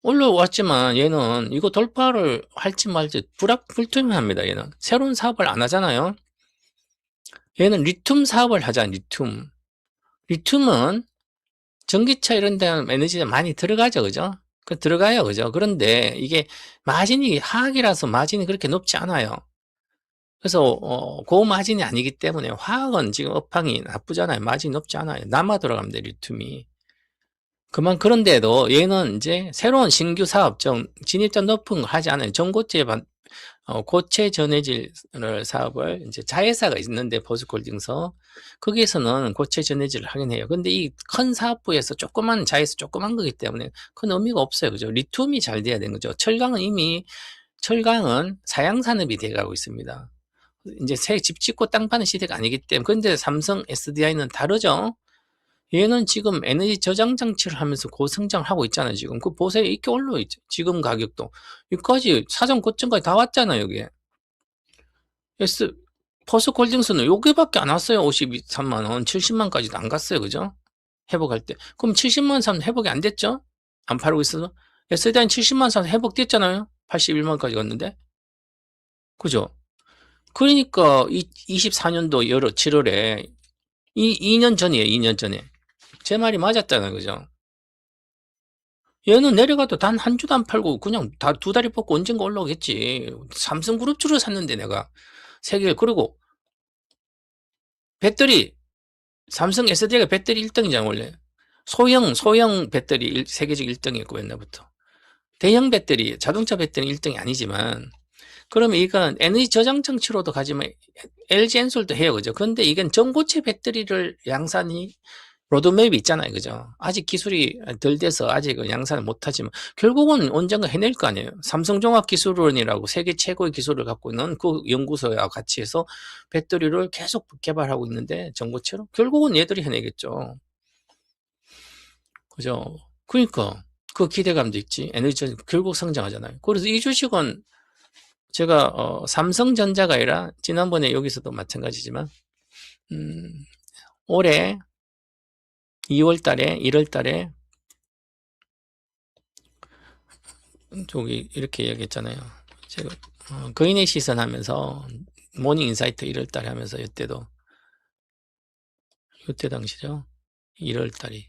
올라왔지만 얘는 이거 돌파를 할지 말지 불투명합니다. 얘는 새로운 사업을 안 하잖아요. 얘는 리튬 사업을 하잖아요. 리튬은 전기차 이런 데 에너지가 많이 들어가죠. 그죠? 들어가요. 그죠? 그런데 이게 마진이 화학이라서 마진이 그렇게 높지 않아요. 그래서 고마진이 아니기 때문에 화학은 지금 업황이 나쁘잖아요. 마진이 높지 않아요. 남아 돌아가면 돼, 리튬이. 그런데도 얘는 이제 새로운 신규 사업, 진입자 높은 거 하지 않아요. 전고체 고체 전해질 사업을 이제 자회사가 있는데 포스코홀딩스 거기에서는 고체 전해질을 하긴 해요. 근데 이 큰 사업부에서 조그만 자회사 조그만 거기 때문에 큰 의미가 없어요. 그죠? 리튬이 잘 돼야 되는 거죠. 철강은 사양 산업이 돼가고 있습니다. 이제 새 집 짓고 땅 파는 시대가 아니기 때문에. 근데 삼성 SDI는 다르죠. 얘는 지금 에너지 저장 장치를 하면서 고성장을 하고 있잖아요, 지금. 그 보세요. 이렇게 올라있죠. 지금 가격도. 여기까지, 사전 고점까지 다 왔잖아요, 여기에. 포스코홀딩스는 여기밖에 안 왔어요. 53만원, 70만까지도 안 갔어요, 그죠? 회복할 때. 그럼 70만 산 회복이 안 됐죠? 안 팔고 있어서. SDI는 70만 산 회복됐잖아요. 81만까지 갔는데. 그죠? 그러니까 24년도 7월에 2년 전이에요. 2년 전에. 제 말이 맞았잖아요. 그죠? 얘는 내려가도 단 한 주도 안 팔고 그냥 다 두 다리 뻗고 언젠가 올라오겠지. 삼성그룹주를 샀는데 내가 세 개. 그리고 배터리 삼성 SDI가 배터리 1등이잖아 원래. 소형 배터리 세계적 1등이었고 옛날부터. 대형 배터리 자동차 배터리 1등이 아니지만 그러면 이건 에너지 저장 장치로도 가지만 LG 엔솔도 해요. 그죠? 그런데 이건 전고체 배터리를 양산이 로드맵이 있잖아요. 그죠? 아직 기술이 덜 돼서 아직 양산을 못하지만 결국은 언젠가 해낼 거 아니에요. 삼성종합기술원이라고 세계 최고의 기술을 갖고 있는 그 연구소와 같이 해서 배터리를 계속 개발하고 있는데 전고체로 결국은 얘들이 해내겠죠. 그죠? 그러니까 그 기대감도 있지. 에너지 결국 성장하잖아요. 그래서 이 주식은 제가 삼성전자가 아니라 지난번에 여기서도 마찬가지지만 올해 2월 달에 1월 달에 저기 이렇게 얘기했잖아요. 제가 거인의 시선 하면서 모닝 인사이트 1월 달에 하면서 이때 당시죠. 1월 달이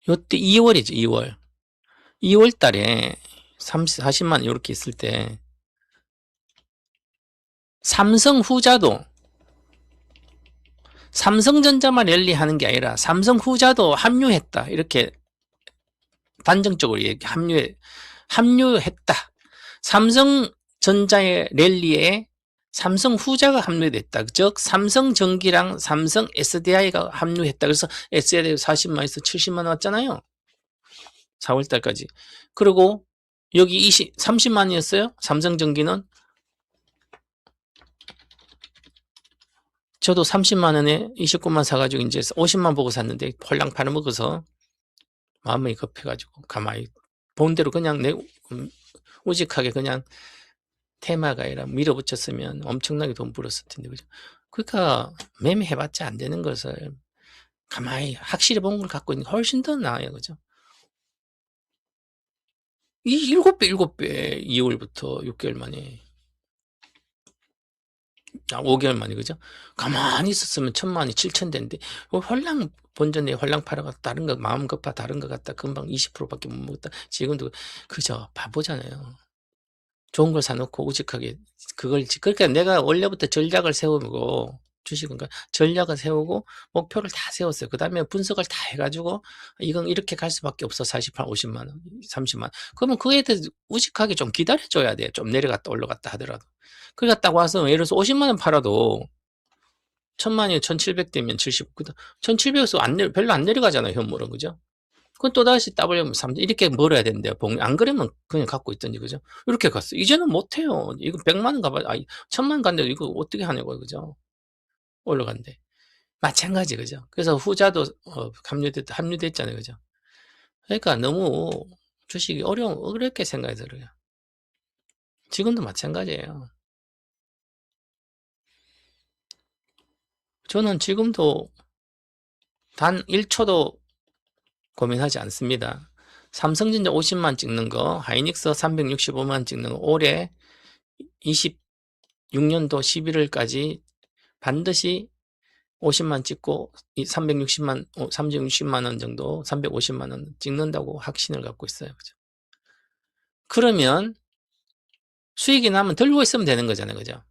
이때 2월이죠. 2월 달에 40만 이렇게 있을 때 삼성 후자도 삼성전자만 랠리하는 게 아니라 삼성 후자도 합류했다. 이렇게 단정적으로 합류했다. 삼성전자의 랠리에 삼성 후자가 합류됐다. 즉 삼성전기랑 삼성 SDI가 합류했다. 그래서 SDI 40만에서 70만 왔잖아요. 4월 달까지. 그리고 여기 30만이었어요. 삼성전기는 저도 30만 원에 29만 사가지고 이제 50만 보고 샀는데 홀랑 팔아먹어서 마음이 급해가지고 가만히 본 대로 그냥 우직하게 그냥 테마가 아니라 밀어붙였으면 엄청나게 돈 벌었을 텐데 그죠? 그러니까 매매해봤자 안 되는 것을 가만히 확실히 본 걸 갖고 있는 게 훨씬 더 나아요, 그죠? 이 7배 2월부터 6개월 만에 5개월 만에 그죠? 가만히 있었으면 1,000만이 7,000대인데 홀랑 본전에 홀랑 팔아가 다른 거 마음 급하 다른 거 같다 금방 20%밖에 못 먹었다. 지금도 그죠? 바보잖아요. 좋은 걸 사놓고 우직하게 그러니까 내가 원래부터 전략을 세우고 주식은 전략을 세우고 목표를 다 세웠어요. 그 다음에 분석을 다 해가지고 이건 이렇게 갈 수밖에 없어. 48, 50만 원, 30만 원. 그러면 그에 대해서 우직하게 좀 기다려줘야 돼. 좀 내려갔다 올라갔다 하더라도. 그러니까 딱 와서 예를 들어서 50만 원 팔아도 1,000만이 1,700 되면 70, 1,700에서 별로 안 내려가잖아요. 현물은 그죠? 그건 또다시 W 3 이렇게 벌어야 된대요. 안 그러면 그냥 갖고 있던지 그죠? 이렇게 갔어. 이제는 못해요. 이거 100만 원 가봐. 1,000만 원 간데 이거 어떻게 하냐고요. 그죠? 올라간대. 마찬가지 그죠? 그래서 후자도 합류됐잖아요. 그죠? 그러니까 너무 주식이 어렵게 생각이 들어요. 지금도 마찬가지예요. 저는 지금도 단 1초도 고민하지 않습니다. 삼성전자 50만 찍는 거, 하이닉스 365만 찍는 거, 올해 26년도 11월까지 반드시 50만 찍고 360만 원 정도, 350만 원 찍는다고 확신을 갖고 있어요. 그죠? 그러면 수익이 나면 들고 있으면 되는 거잖아요. 그죠?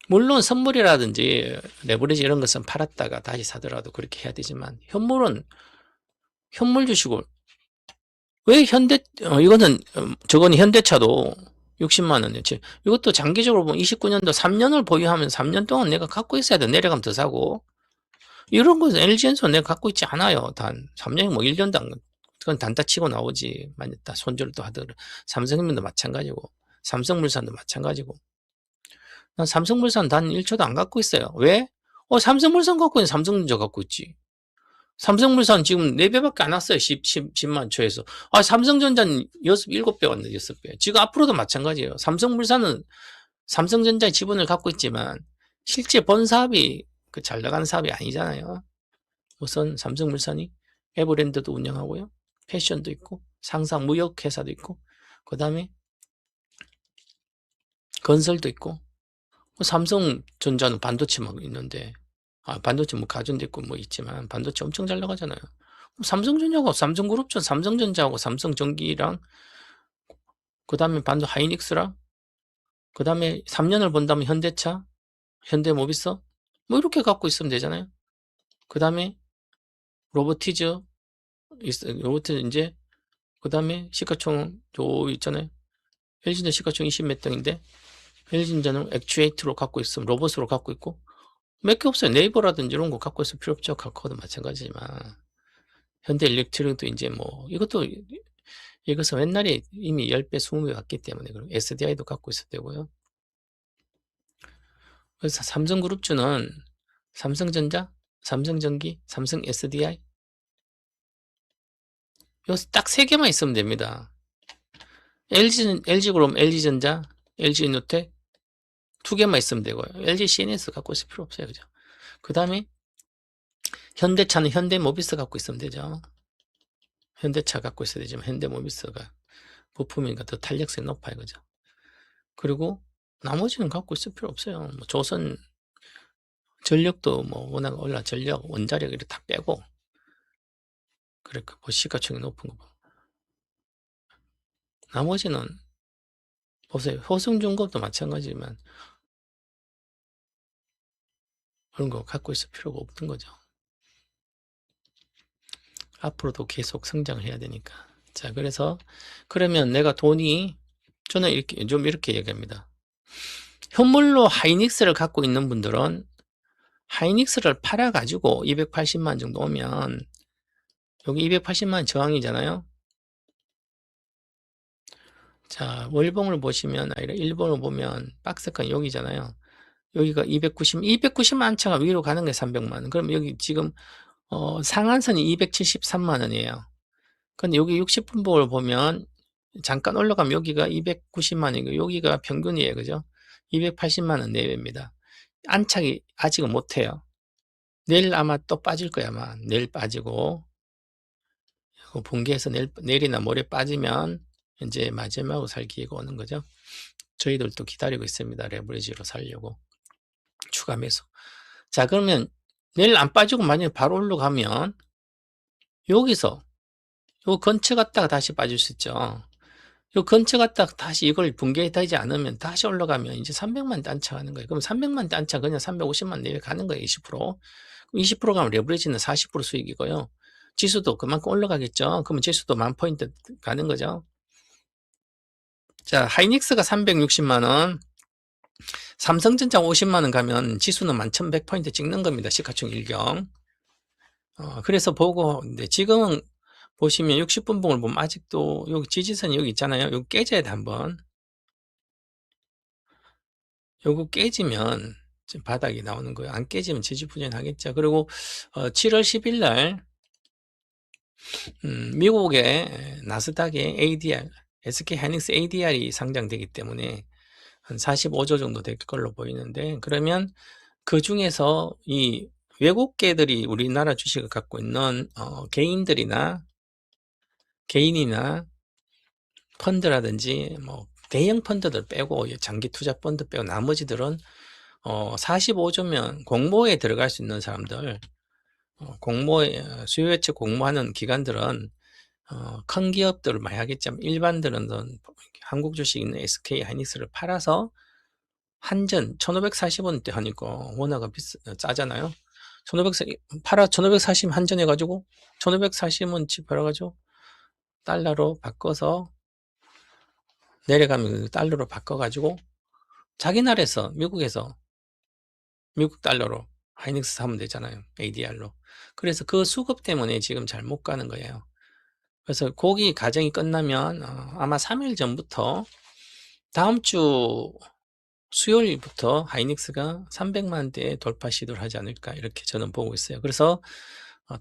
물론 선물이라든지 레버리지 이런 것은 팔았다가 다시 사더라도 그렇게 해야 되지만 현물 주식을 왜 이거는 저거는 현대차도 60만 원이었지. 이것도 장기적으로 보면 29년도 3년을 보유하면 3년 동안 내가 갖고 있어야 돼. 내려가면 더 사고. 이런 것은 LG엔솔 내가 갖고 있지 않아요. 단 3년이 뭐 1년도 안 그건 단타 치고 나오지. 만약다 손절도 하더라도 삼성생명도 마찬가지고 삼성물산도 마찬가지고 난 삼성물산 단 1초도 안 갖고 있어요. 왜? 삼성물산 갖고 있는 삼성전자 갖고 있지. 삼성물산 지금 4배밖에 안 왔어요. 10만 초에서. 삼성전자는 7배 왔네, 6배. 지금 앞으로도 마찬가지예요. 삼성물산은 삼성전자의 지분을 갖고 있지만 실제 본 사업이 잘 나가는 사업이 아니잖아요. 우선 삼성물산이 에버랜드도 운영하고요. 패션도 있고 상상 무역회사도 있고 그 다음에 건설도 있고 삼성전자는 반도체만 있는데 반도체 뭐 가전도 있고 뭐 있지만 반도체 엄청 잘 나가잖아요. 삼성전자하고 삼성그룹전 삼성전자하고 삼성전기랑 그 다음에 하이닉스랑 그 다음에 3년을 본다면 현대차, 현대모비스 뭐 이렇게 갖고 있으면 되잖아요. 그 다음에 로보티즈 이제 그 다음에 시가총 요 있잖아요. LG는 시가총 20 몇 등인데 LG전자는 액추에이트로 갖고 있으면 로봇으로 갖고 있고 몇 개 없어요. 네이버라든지 이런 거 갖고 있을 필요 없죠. 카카오도 마찬가지지만 현대일렉트릭도 이제 뭐 이것은 옛날에 이미 10배, 20배 왔기 때문에 그리고 SDI도 갖고 있어야 되고요. 그래서 삼성그룹주는 삼성전자, 삼성전기, 삼성 SDI 요 딱 3개만 있으면 됩니다. LG그룹, LG전자, LG이노텍 2개만 있으면 되고요. LG CNS 갖고 있을 필요 없어요. 그죠? 그 다음에 현대차는 현대모비스 갖고 있으면 되죠. 현대차 갖고 있어야 되지만 현대모비스가 부품이니까 더 탄력성이 높아요. 그죠? 그리고 나머지는 갖고 있을 필요 없어요. 뭐 조선 전력도 뭐 워낙 전력, 원자력 이렇게 다 빼고 그러니까 뭐 시가총이 높은 거. 나머지는 보세요. 호성중공업도 마찬가지지만 그런 거 갖고 있을 필요가 없는 거죠. 앞으로도 계속 성장을 해야 되니까. 자, 그러면 내가 저는 이렇게 얘기합니다. 현물로 하이닉스를 갖고 있는 분들은 하이닉스를 팔아가지고 280만 정도 오면 여기 280만 저항이잖아요. 자, 월봉을 보시면 아니라 일본을 보면 박스권 여기잖아요. 여기가 290만 차가 위로 가는 게 300만. 그럼 여기 지금 상한선이 273만 원이에요. 근데 여기 60분봉을 보면 잠깐 올라가면 여기가 290만 원이고 여기가 평균이에요. 그죠? 280만 원 내외입니다. 안착이 아직은 못해요. 내일 아마 또 빠질 거야. 아마 내일 빠지고 분기에서 내일이나 모레 빠지면 이제 마지막으로 살 기회가 오는 거죠. 저희들도 기다리고 있습니다. 레버리지로 살려고 추가 매수. 자, 그러면 내일 안 빠지고 만약에 바로 올라가면 여기서 요 근처 갔다가 다시 빠질 수 있죠. 요 근처 갔다가 다시 이걸 붕괴되지 않으면 다시 올라가면 이제 300만 대 안착하는 거예요. 그럼 300만 대 안착 그냥 350만 내외 가는 거예요. 20%. 20% 가면 레버리지는 40% 수익이고요. 지수도 그만큼 올라가겠죠. 그러면 지수도 10,000포인트 가는 거죠. 자, 하이닉스가 360만 원, 삼성전자 50만 원 가면 지수는 11,100포인트 찍는 겁니다. 시가총 일경. 그래서 보고, 근데 지금은 보시면 60분봉을 보면 아직도 여기 지지선이 여기 있잖아요. 여기 깨져야 돼, 한번. 요거 깨지면 지금 바닥이 나오는 거예요. 안 깨지면 지지부진하겠죠. 그리고 7월 10일 날 미국의 나스닥의 ADR, SK 하이닉스 ADR이 상장되기 때문에 한 45조 정도 될 걸로 보이는데 그러면 그 중에서 이 외국계들이 우리나라 주식을 갖고 있는 개인이나 펀드라든지 뭐 대형 펀드들 빼고 장기 투자 펀드 빼고 나머지들은 45조면 공모에 들어갈 수 있는 사람들 공모에 수요예측 공모하는 기관들은 큰 기업들을 많이 하겠지만 일반들은 한국 주식 있는 SK 하이닉스를 팔아서 한전 1540원대 하니까 원화가 싸잖아요. 1540 한전 해가지고 1540원치 팔아가지고 달러로 바꿔서 내려가면 달러로 바꿔가지고 자기 나라에서 미국에서 미국 달러로 하이닉스 사면 되잖아요. ADR로. 그래서 그 수급 때문에 지금 잘 못 가는 거예요. 그래서 거기 과정이 끝나면 아마 3일 전부터 다음 주 수요일부터 하이닉스가 300만 대 돌파 시도를 하지 않을까 이렇게 저는 보고 있어요. 그래서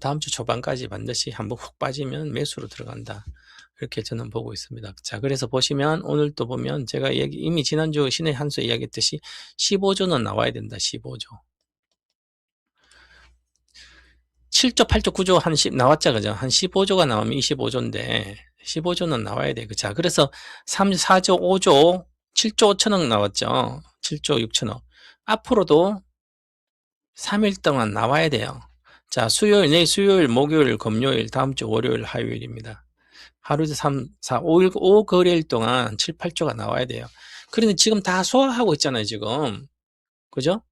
다음 주 초반까지 반드시 한번 훅 빠지면 매수로 들어간다. 이렇게 저는 보고 있습니다. 자, 그래서 보시면 오늘 또 보면 제가 이미 지난주 신의 한수 이야기했듯이 15조는 나와야 된다. 15조. 7조, 8조, 9조 한 10 나왔자, 그죠? 한 15조가 나오면 25조인데, 15조는 나와야 돼. 자, 그래서 3, 4조, 5조, 7조 5천억 나왔죠? 7조 6천억. 앞으로도 3일 동안 나와야 돼요. 자, 수요일, 내일 수요일, 목요일, 금요일, 다음 주 월요일, 화요일입니다. 하루에 3, 4, 5일, 5거래일 동안 7, 8조가 나와야 돼요. 그런데 지금 다 소화하고 있잖아요, 지금. 그죠?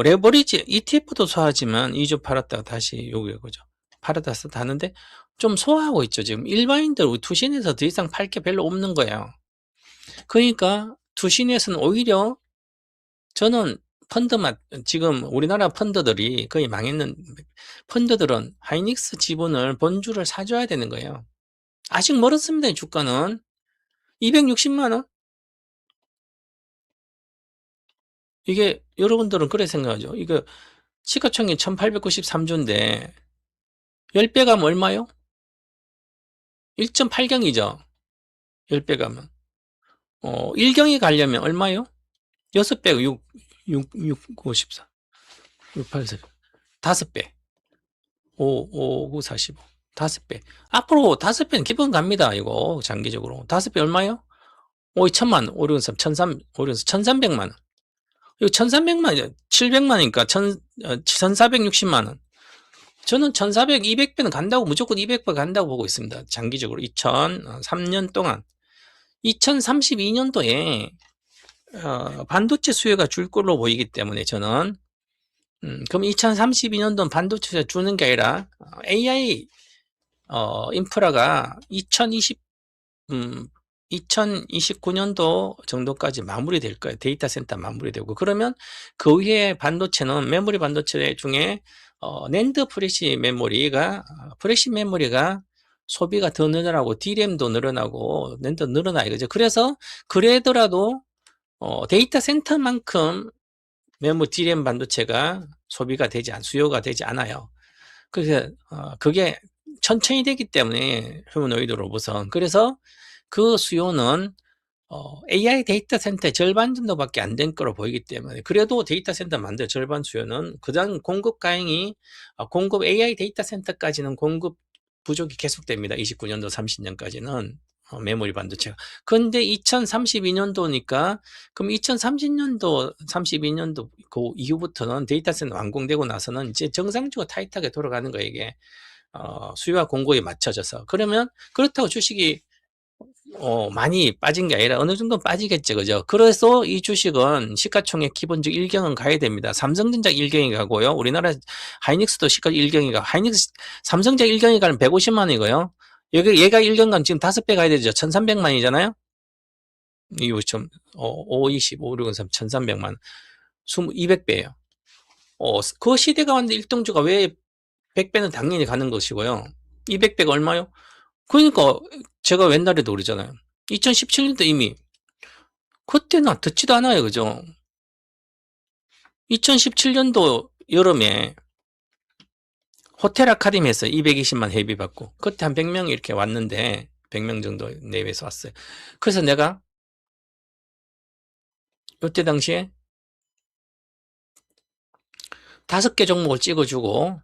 레버리지, ETF도 소화하지만 2주 팔았다가 다시 여기, 그죠? 팔았다 하는데 좀 소화하고 있죠, 지금. 일반인들, 투신에서 더 이상 팔 게 별로 없는 거예요. 그러니까 투신에서는 오히려 저는 펀드만, 지금 우리나라 펀드들이 거의 망했는, 펀드들은 하이닉스 지분을 본주를 사줘야 되는 거예요. 아직 멀었습니다, 이 주가는. 260만원? 이게, 여러분들은 그래 생각하죠. 이거, 시가총액 1893조인데, 10배 가면 얼마요? 1.8경이죠. 10배 가면. 1경이 가려면 얼마요? 6배가 54. 684. 5배. 9, 45. 5배. 앞으로 5배는 기본 갑니다, 이거, 장기적으로. 5배 얼마요? 2천만, 563, 1300만 원. 이거 1300만 원, 700만이니까 1460만 원. 저는 1400, 200배는 간다고, 무조건 200배 간다고 보고 있습니다. 장기적으로. 2003년 동안. 2032년도에, 반도체 수요가 줄 걸로 보이기 때문에 저는, 그럼 2032년도는 반도체 수요가 주는 게 아니라, AI, 인프라가 2029년도 정도까지 마무리될 거예요. 데이터 센터 마무리되고. 그러면 그 위에 반도체는 메모리 반도체 중에 낸드 프레시 메모리가 소비가 더 늘어나고 D램도 늘어나고 낸드 늘어나요. 그죠? 그래서 그래더라도 데이터 센터만큼 메모리 D램 반도체가 수요가 되지 않아요. 그래서 그게 천천히 되기 때문에 휴머노이드 로봇은. 그래서 그 수요는 AI 데이터 센터의 절반 정도밖에 안 된 거로 보이기 때문에, 그래도 데이터 센터 만들 절반 수요는 그다음 공급 가행이 공급 AI 데이터 센터까지는 공급 부족이 계속됩니다. 29년도 30년까지는 메모리 반도체가. 근데 2032년도니까 그럼 2030년도 32년도 그 이후부터는 데이터 센터 완공되고 나서는 이제 정상적으로 타이트하게 돌아가는 거예요, 이게. 수요와 공급에 맞춰져서. 그러면 그렇다고 주식이 많이 빠진 게 아니라 어느 정도 빠지겠죠, 그죠? 그래서 이 주식은 시가총액 기본적 1경은 가야 됩니다. 삼성전자 1경이 가고요. 우리나라 하이닉스도 시가 1경이 가. 삼성전자 1경이 가면 150만 원이고요. 얘가 1경 가면 지금 5배 가야 되죠. 1300만이잖아요? 이거 좀, 5, 20, 5, 6, 3, 1300만 원. 200배예요. 그 시대가 왔는데 1등주가 왜 100배는 당연히 가는 것이고요. 200배가 얼마요? 그러니까 제가 옛날에도 그러잖아요. 2017년도 이미 그때는 듣지도 않아요, 그죠? 2017년도 여름에 호텔 아카데미에서 220만 회비 받고 그때 한 100명 이렇게 왔는데 100명 정도 내외에서 왔어요. 그래서 내가 이때 당시에 5개 종목을 찍어주고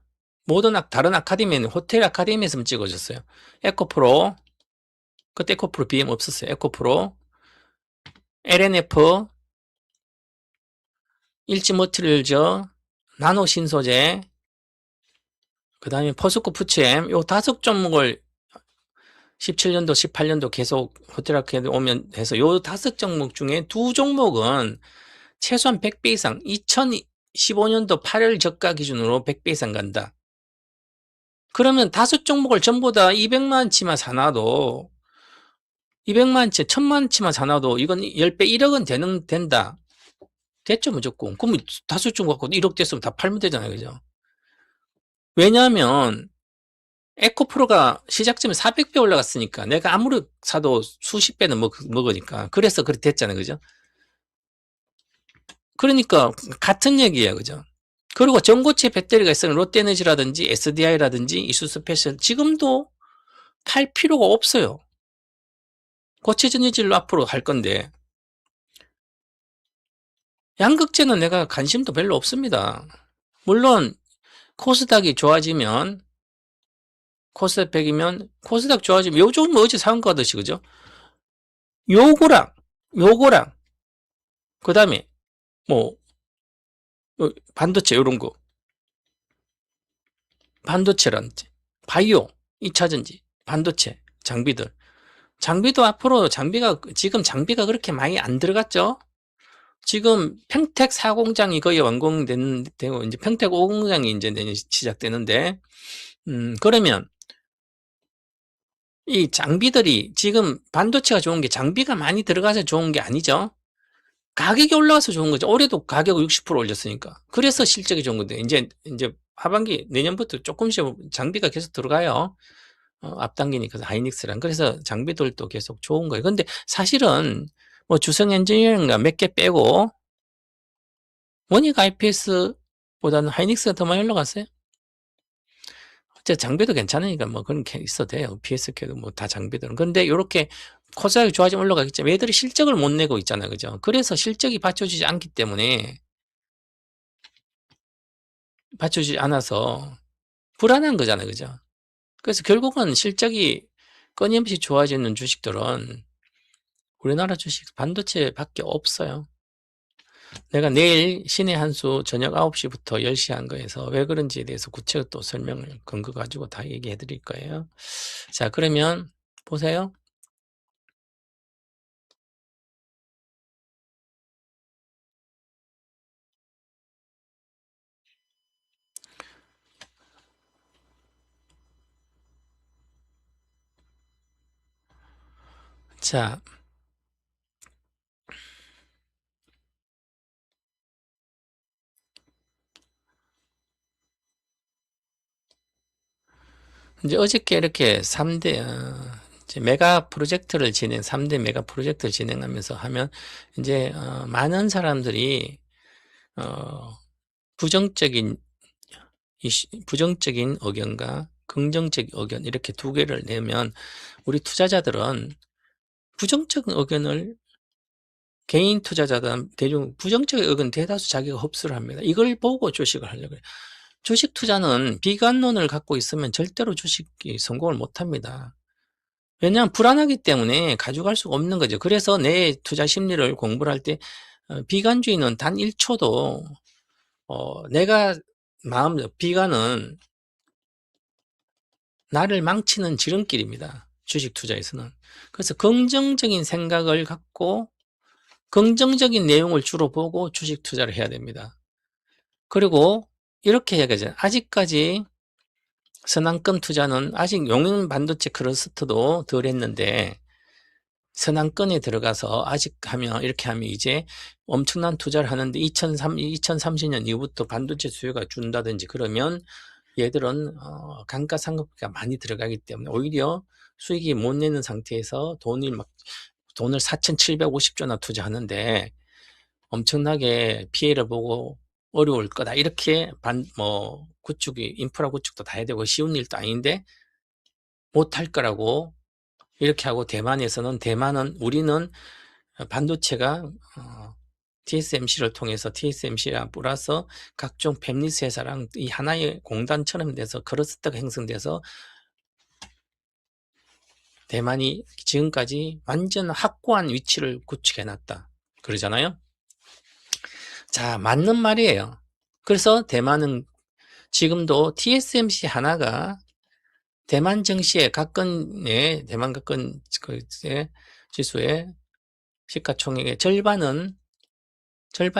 다른 아카데미는 호텔 아카데미에서만 찍어줬어요. 에코프로, 그때 에코프로 BM 없었어요. 에코프로, LNF, 일지머티리얼즈, 나노신소재, 그 다음에 포스코 푸치엠, 요 5종목을 17년도, 18년도 계속 호텔 아카데미 오면 해서 요 5종목 중에 2종목은 최소한 100배 이상, 2015년도 8월 저가 기준으로 100배 이상 간다. 그러면 5종목을 전부 다 200만원치만 사놔도 200만원치, 1000만원치만 사놔도 이건 10배 1억은 된다. 됐죠, 무조건. 그럼 5종목 갖고 1억 됐으면 다 팔면 되잖아요, 그죠? 왜냐하면 에코프로가 시작점에 400배 올라갔으니까 내가 아무리 사도 수십 배는 먹으니까. 그래서 그렇게 됐잖아요, 그죠? 그러니까 같은 얘기예요, 그죠? 그리고 전고체 배터리가 있으면 롯데에너지라든지 SDI라든지 이수스페셜 지금도 팔 필요가 없어요. 고체 전지질로 앞으로 갈 건데 양극재는 내가 관심도 별로 없습니다. 물론 코스닥이 좋아지면, 코스닥 100이면, 코스닥 좋아지면, 요즘 어제 사은 거 하듯이, 그죠? 요거랑, 그 다음에, 뭐, 반도체, 요런 거. 반도체라든지, 바이오, 2차전지, 반도체, 장비들. 장비도 앞으로 지금 장비가 그렇게 많이 안 들어갔죠? 지금 평택 4공장이 거의 완공되고, 이제 평택 5공장이 이제 내년 시작되는데, 그러면 이 장비들이 지금 반도체가 좋은 게 장비가 많이 들어가서 좋은 게 아니죠? 가격이 올라가서 좋은 거죠. 올해도 가격을 60% 올렸으니까. 그래서 실적이 좋은 건데, 이제 하반기, 내년부터 조금씩 장비가 계속 들어가요. 앞당기니까, 하이닉스랑. 그래서 장비들도 계속 좋은 거예요. 근데 사실은, 뭐 주성 엔지니어링가 몇 개 빼고, 원익 IPS보다는 하이닉스가 더 많이 올라갔어요. 어째 장비도 괜찮으니까 뭐 그런 게 있어도 돼요. PSK도 뭐 다 장비들은. 근데 요렇게 코스닥이 좋아지면 올라가겠죠. 얘들이 실적을 못 내고 있잖아요. 그죠? 그래서 실적이 받쳐주지 않기 때문에, 받쳐주지 않아서 불안한 거잖아요. 그죠? 그래서 결국은 실적이 끊임없이 좋아지는 주식들은 우리나라 주식 반도체밖에 없어요. 내가 내일 신의 한 수 저녁 9시부터 10시 한 거에서 왜 그런지에 대해서 구체적으로 또 설명을 근거 가지고 다 얘기해 드릴 거예요. 자, 그러면 보세요. 자, 이제 어저께 이렇게 3대, 이제 메가 프로젝트를 3대 메가 프로젝트를 진행하면서 하면, 이제, 많은 사람들이, 부정적인, 부정적인 의견과 긍정적 의견, 이렇게 두 개를 내면, 우리 투자자들은 부정적인 의견을 개인 투자자들, 대중, 부정적인 의견 대다수 자기가 흡수를 합니다. 이걸 보고 주식을 하려고 해요. 주식 투자는 비관론을 갖고 있으면 절대로 주식이 성공을 못 합니다. 왜냐하면 불안하기 때문에 가져갈 수가 없는 거죠. 그래서 내 투자 심리를 공부를 할 때, 비관주의는 단 1초도, 내가 비관은 나를 망치는 지름길입니다. 주식 투자에서는. 그래서 긍정적인 생각을 갖고 긍정적인 내용을 주로 보고 주식 투자를 해야 됩니다. 그리고 이렇게 얘기하잖아요. 아직까지 선안금 투자는 아직 용인 반도체 클러스터도 덜 했는데, 선안건에 들어가서 아직 하면, 이렇게 하면 이제 엄청난 투자를 하는데 2030년 이후부터 반도체 수요가 준다든지 그러면 얘들은 감가상각비가 많이 들어가기 때문에 오히려 수익이 못 내는 상태에서 돈을 4,750조나 투자하는데 엄청나게 피해를 보고 어려울 거다. 이렇게 인프라 구축도 다 해야 되고 쉬운 일도 아닌데 못할 거라고 이렇게 하고, 우리는 반도체가 TSMC를 통해서 TSMC랑 플러스 각종 팹리스 회사랑 이 하나의 공단처럼 돼서 클러스터가 형성돼서 대만이 지금까지 완전 확고한 위치를 구축해 놨다. 그러잖아요. 자, 맞는 말이에요. 그래서 대만은 지금도 TSMC 하나가 대만 증시의 대만 각건 지수의 시가총액의 절반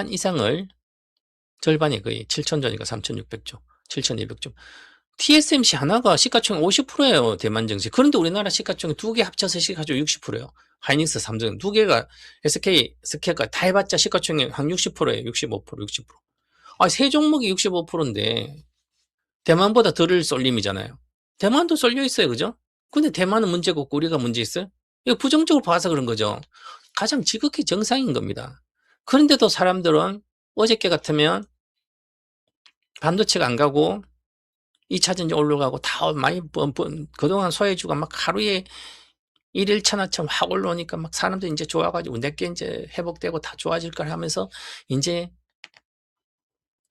이상을, 절반이 거의 7,000조니까 3,600조, 7,200조. TSMC 하나가 시가총액 50%예요, 대만 증시. 그런데 우리나라 시가총액 두 개 합쳐서 시가총액 60%예요. 하이닉스, 삼성 두 개가 SK가 다 해봤자 시가총액 한 60%예요. 65%, 60%. 세 종목이 65%인데 대만보다 덜 쏠림이잖아요. 대만도 쏠려 있어요, 그죠? 근데 대만은 문제가 없고 우리가 문제 있어요? 이거 부정적으로 봐서 그런 거죠. 가장 지극히 정상인 겁니다. 그런데도 사람들은 어저께 같으면 반도체가 안 가고 2차전지 올라가고 다 많이 그동안 소외주가 막 하루에 1일 천하처럼 확 올라오니까 막 사람들이 이제 좋아가지고 내게 이제 회복되고 다 좋아질 걸 하면서 이제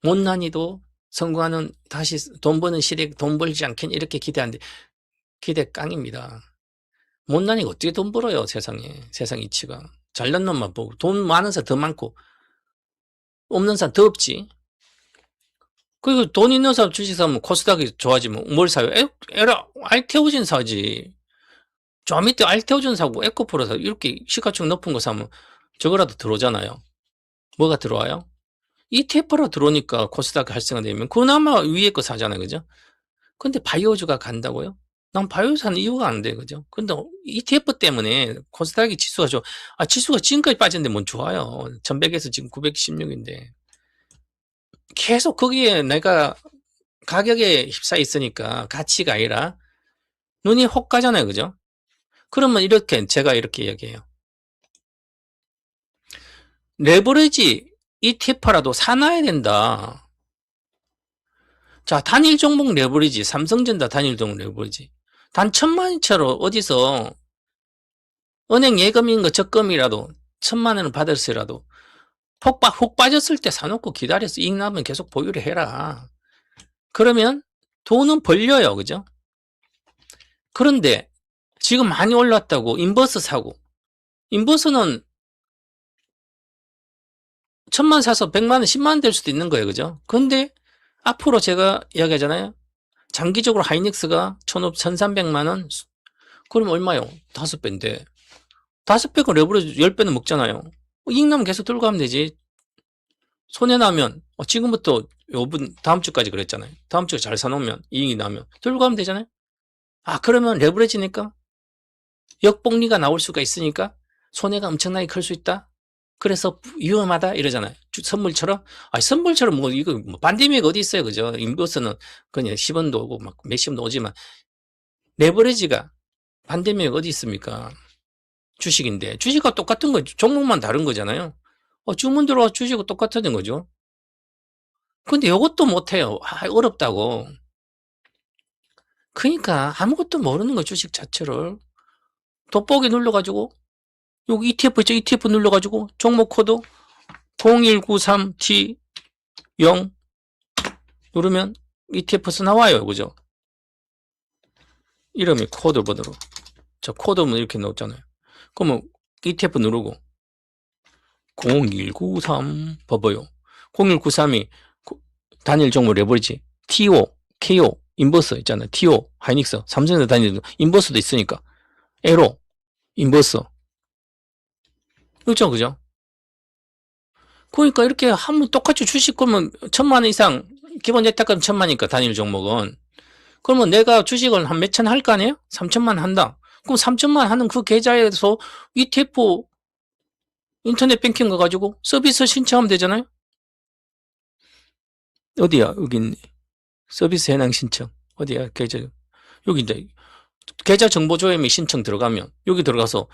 못난이도 성공하는 다시 돈 버는 시대에 돈 벌지 않겠냐 이렇게 기대하는데 기대 깡입니다. 못난이가 어떻게 돈 벌어요 세상에. 세상 이치가. 잘난 놈만 보고 돈 많은 사람 더 많고 없는 사람 더 없지. 그리고 돈 있는 사람 주식 사면 코스닥이 좋아지면 뭘 사요? 에라 알테오진 사지. 저 밑에 알테오진 사고 에코프로 사고 이렇게 시가총 높은 거 사면 저거라도 들어오잖아요. 뭐가 들어와요? ETF로 들어오니까 코스닥 활성화되면 그나마 위에 거 사잖아요. 그죠? 근데 바이오주가 간다고요? 난 바이오 사는 이유가 안 돼. 그죠? 근데 ETF 때문에 코스닥이 지수가 지수가 지금까지 빠졌는데 뭔 좋아요. 1100에서 지금 916인데. 계속 거기에 내가 가격에 휩싸여 있으니까 가치가 아니라 눈이 혹 가잖아요. 그죠? 그러면 제가 이렇게 얘기해요. 레버리지 ETF라도 사놔야 된다. 자, 단일 종목 레버리지, 삼성전자 단일 종목 레버리지. 단 1000만원짜리 어디서 은행 예금인 거 적금이라도 1000만원을 받았으라도 혹 빠졌을 때 사놓고 기다려서 이익 나면 계속 보유를 해라. 그러면 돈은 벌려요. 그죠? 그런데 지금 많이 올랐다고 인버스 사고 인버스는 1000만 사서 100만원, 10만원 될 수도 있는 거예요. 그죠? 근데 앞으로 제가 이야기하잖아요. 장기적으로 하이닉스가 1300만원 그럼 얼마요? 5배인데 5배가 레버리지 10배는 먹잖아요. 이익 나면 계속 들고 가면 되지. 손해나면 지금부터 요번 다음 주까지 그랬잖아요. 다음 주에 잘 사놓으면 이익이 나면 들고 가면 되잖아요. 그러면 레버리지니까 역복리가 나올 수가 있으니까 손해가 엄청나게 클 수 있다. 그래서 위험하다 이러잖아요. 선물처럼 선물처럼 이거 반대미가 어디 있어요. 그죠? 인버스는 그냥 10원도 오고 막 몇십원도 오지만 레버리지가 반대미가 어디 있습니까? 주식인데 주식과 똑같은 거 종목만 다른 거잖아요. 주문 들어와 주식과 똑같은 거죠. 근데 이것도 못해요. 어렵다고. 그러니까 아무것도 모르는 거 주식 자체를 돋보기 눌러가지고 여기 ETF 있죠. ETF 눌러가지고 종목 코드 0193T0 누르면 ETF에서 나와요. 그죠? 이름이 코드 번호로. 저 코드는 이렇게 나오잖아요. 그러면 ETF 누르고 0193 봐봐요. 0193이 단일 종목 레버리지 TO, KO, 인버스 있잖아요. TO, 하이닉스, 삼성전자 단일 인버스도 있으니까 에로, 인버스 그렇죠, 그죠? 그러니까 이렇게 하면 똑같이 주식 그러면 1000만 원 이상 기본 예탁금 1000만이니까 단일 종목은 그러면 내가 주식을 한 몇천 할 거 아니에요? 3000만 한다. 그럼 3000만 하는 그 계좌에서 ETF 인터넷 뱅킹 가가지고 서비스 신청하면 되잖아요. 어디야? 여기 있네. 서비스 현황 신청. 어디야? 계좌. 여기 이제 계좌 정보 조회미 신청 들어가면 여기 들어가서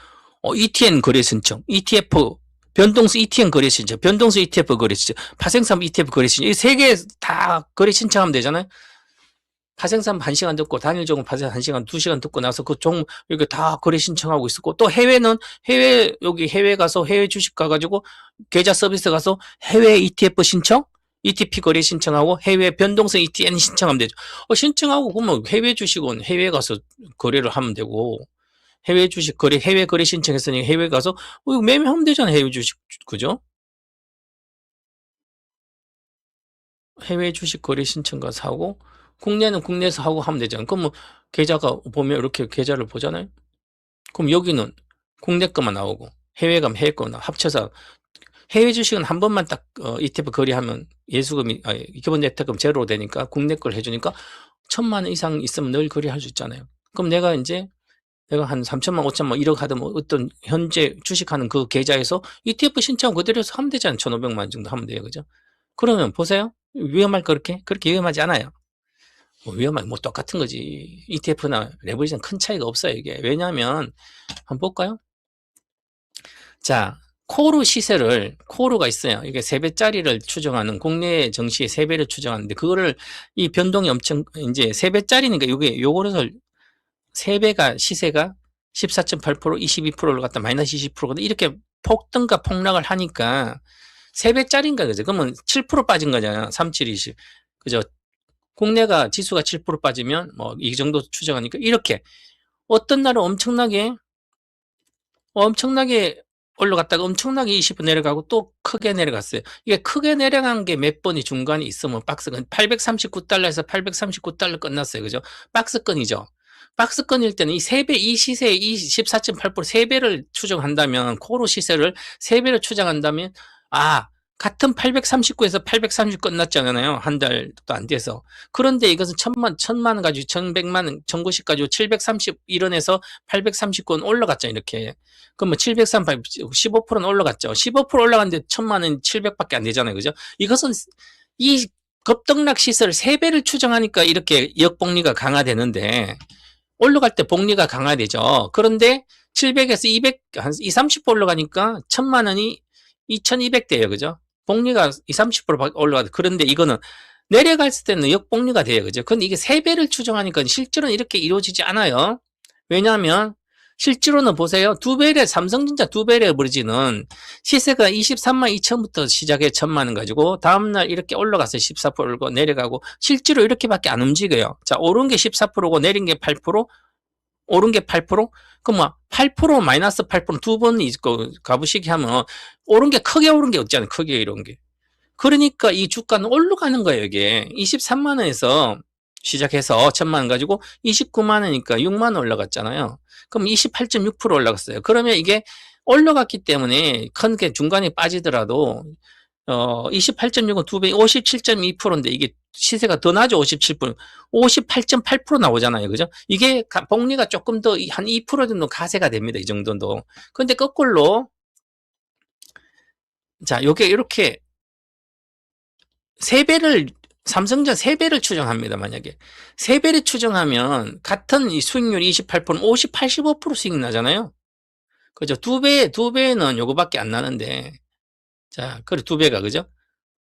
ETN 거래 신청, ETF 변동수 ETN 거래 신청, 변동수 ETF 거래 신청, 파생산 ETF 거래 신청 이 세 개 다 거래 신청하면 되잖아요. 파생산 1시간 듣고 단일 종목 파생 1시간, 2시간 듣고 나서 그 종목 이렇게 다 거래 신청하고 있었고 또 해외는 여기 해외 가서 해외 주식 가가지고 계좌 서비스 가서 해외 ETF 신청, ETP 거래 신청하고 해외 변동성 ETN 신청하면 되죠. 신청하고 그러면 해외 주식은 해외 가서 거래를 하면 되고 해외 주식 거래 해외 거래 신청했으니 해외 가서 이거 매매하면 되잖아요. 해외 주식 그죠? 해외 주식 거래 신청 가서 하고 국내는 국내에서 하고 하면 되잖아요. 그럼 뭐 계좌가 보면 이렇게 계좌를 보잖아요. 그럼 여기는 국내 거만 나오고 해외 가면 해외 거만 합쳐서 해외 주식은 한 번만 딱 ETF 거래하면 예수금이 기본 예탁금 제로 되니까 국내 걸 해주니까 1000만 원 이상 있으면 늘 거래할 수 있잖아요. 그럼 내가 한 3천만, 5천만, 1억 하든 뭐 어떤 현재 주식하는 그 계좌에서 ETF 신청 그대로 해서 하면 되잖아요. 1,500만 원 정도 하면 돼요. 그죠? 그러면 보세요. 위험할 거 그렇게 위험하지 않아요. 뭐 똑같은 거지. ETF나 레버리지는 큰 차이가 없어요. 이게. 왜냐하면 한번 볼까요? 자, 코르가 있어요. 이게 3배짜리를 추정하는 국내 정시의 3배를 추정하는데 그거를 이 변동이 엄청 이제 3배짜리니까 요거를 3배가 시세가 14.8%, 22%를 갖다 마이너스 20%거든. 이렇게 폭등과 폭락을 하니까 3배짜리인가 그죠? 그러면 7% 빠진 거잖아요. 37, 20. 그죠? 국내가 지수가 7% 빠지면 뭐 이 정도 추정하니까 이렇게 어떤 날은 엄청나게 올라갔다가 엄청나게 20% 내려가고 또 크게 내려갔어요. 이게 크게 내려간 게 몇 번이 중간에 있으면 박스권 839달러에서 839달러 끝났어요. 그죠? 박스권이죠. 박스권일 때는 이 3배, 이 시세, 이 14.8% 3배를 추정한다면, 코로 시세를 3배를 추정한다면, 같은 839에서 830 끝났잖아요. 한 달도 안 돼서. 그런데 이것은 1000만 원 가지고 1100만 원, 1090 가지고 730 일원에서 839원 올라갔죠. 이렇게. 그럼 뭐 738, 15%는 올라갔죠. 15% 올라갔는데 1000만 원 700밖에 안 되잖아요. 그죠? 이것은 이 급등락 시세를 3배를 추정하니까 이렇게 역복리가 강화되는데, 올라갈 때 복리가 강화되죠. 그런데 700에서 200, 한 20, 30% 올라가니까 1000만 원이 2200대예요. 그죠? 복리가 20, 30% 올라가도. 그런데 이거는 내려갔을 때는 역복리가 돼요. 그죠? 근데 이게 3배를 추정하니까 실제로는 이렇게 이루어지지 않아요. 왜냐하면 실제로는 보세요. 2배래, 삼성전자 2배래 버리지는 시세가 23만 2천부터 시작해 1000만 원 가지고 다음날 이렇게 올라가서 14% 올고 내려가고 실제로 이렇게밖에 안 움직여요. 자, 오른 게 14%고 내린 게 8%, 오른 게 8%? 그럼 뭐, 8% 마이너스 8% 두 번 있고 가부시기 하면 오른 게 크게 오른 게 없잖아요. 크게 이런 게. 그러니까 이 주가는 올라가는 거예요, 이게. 23만 원에서 시작해서 1000만 원 가지고 29만 원이니까 6만 원 올라갔잖아요. 그럼 28.6% 올라갔어요. 그러면 이게 올라갔기 때문에 큰 게 중간에 빠지더라도 28.6은 2배, 57.2%인데 이게 시세가 더 나죠. 57%. 58.8% 나오잖아요. 그죠? 이게 복리가 조금 더 한 2% 정도 가세가 됩니다. 이 정도도. 근데 거꾸로 자, 요게 이렇게 3배를 삼성전 3배를 추정합니다. 만약에 3배를 추정하면 같은 이 수익률이 28%는 50, 85% 수익 나잖아요. 그죠? 2배는 요거밖에 안 나는데 자, 그래 2배가 그죠?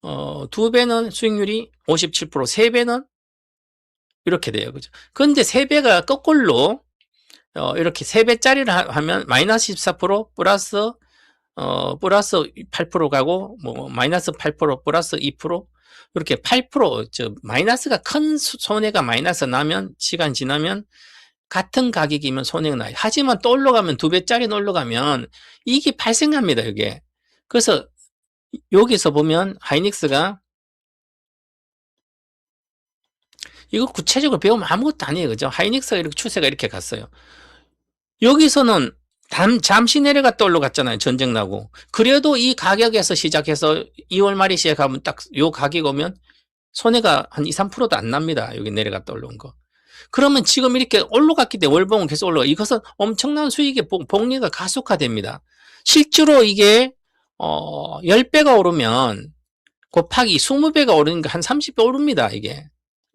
2배는 수익률이 57%, 3배는 이렇게 돼요. 그죠? 근데 3배가 거꾸로 이렇게 3배짜리를 하면 마이너스 14% 플러스 8% 가고 뭐 마이너스 8% 플러스 2% 이렇게 8% 마이너스가 큰 손해가 마이너스 나면 시간 지나면 같은 가격이면 손해가 나요. 하지만 또 올라가면 2배짜리 올라가면 이게 발생합니다. 이게. 그래서 여기서 보면 하이닉스가 이거 구체적으로 배우면 아무것도 아니에요. 그죠? 하이닉스가 이렇게 추세가 이렇게 갔어요. 여기서는 잠시 내려갔다 올라갔잖아요. 전쟁 나고. 그래도 이 가격에서 시작해서 2월 말에 시작하면 딱 요 가격 오면 손해가 한 2, 3%도 안 납니다. 여기 내려갔다 올라온 거. 그러면 지금 이렇게 올라갔기 때문에 월봉은 계속 올라가. 이것은 엄청난 수익의 복리가 가속화됩니다. 실제로 이게 10배가 오르면 곱하기 20배가 오르니까 한 30배 오릅니다. 이게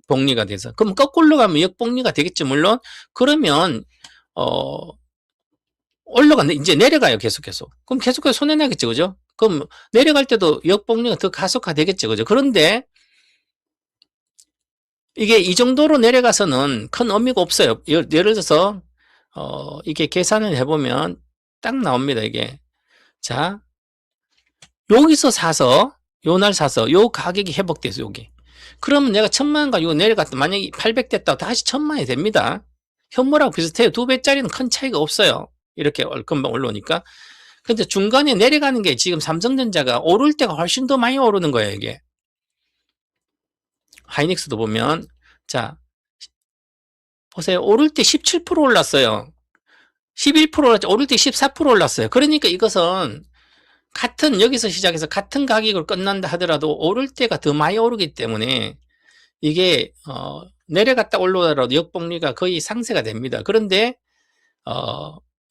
복리가 돼서. 그럼 거꾸로 가면 역복리가 되겠죠. 물론 그러면 올라갔네. 이제 내려가요. 계속해서. 그럼 계속해서 손해나겠죠. 그죠? 그럼 내려갈 때도 역복리가 더 가속화되겠죠. 그죠? 그런데 이게 이 정도로 내려가서는 큰 의미가 없어요. 예를 들어서 이게 계산을 해보면 딱 나옵니다. 이게 자 여기서 사서 요 날 사서 요 가격이 회복돼서 여기 그러면 내가 1000만 원 가지고 내려갔다 만약에 800 됐다 다시 1000만 원이 됩니다. 현물하고 비슷해요. 2배짜리는 큰 차이가 없어요. 이렇게 금방 올라오니까. 근데 중간에 내려가는 게 지금 삼성전자가 오를 때가 훨씬 더 많이 오르는 거예요. 이게 하이닉스도 보면 자 보세요. 오를 때 17% 올랐어요. 11% 올랐죠. 오를 때 14% 올랐어요. 그러니까 이것은 같은 여기서 시작해서 같은 가격으로 끝난다 하더라도 오를 때가 더 많이 오르기 때문에 이게 내려갔다 올라오더라도 역복리가 거의 상쇄가 됩니다. 그런데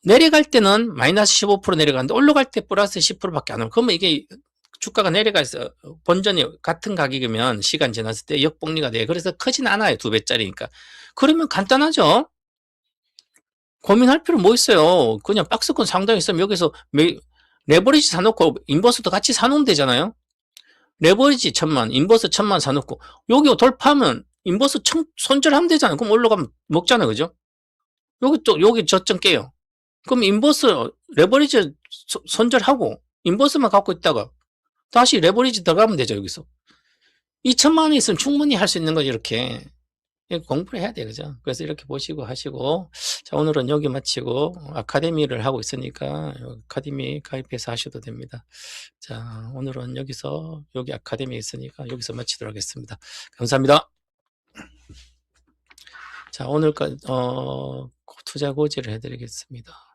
내려갈 때는 마이너스 15% 내려가는데 올라갈 때 플러스 10%밖에 안 오고 그러면 이게 주가가 내려가서 본전이 같은 가격이면 시간 지났을 때 역복리가 돼요. 그래서 크진 않아요. 2배짜리니까. 그러면 간단하죠. 고민할 필요 뭐 있어요. 그냥 박스권 상당히 있으면 여기서 레버리지 사놓고 인버스도 같이 사놓으면 되잖아요. 레버리지 1000만, 인버스 1000만 사놓고 여기 돌파하면 인버스 손절하면 되잖아요. 그럼 올라가면 먹잖아요. 그죠? 여기 저점 깨요. 그럼 인버스 레버리지 손절하고 인버스만 갖고 있다가 다시 레버리지 들어가면 되죠. 여기서. 2천만 원 있으면 충분히 할 수 있는 거죠, 이렇게. 공부를 해야 돼, 그죠? 그래서 이렇게 보시고 하시고, 자, 오늘은 여기 마치고, 아카데미를 하고 있으니까, 아카데미 가입해서 하셔도 됩니다. 자, 오늘은 여기서, 여기 아카데미 있으니까 여기서 마치도록 하겠습니다. 감사합니다. 자, 오늘까지, 투자 고지를 해드리겠습니다.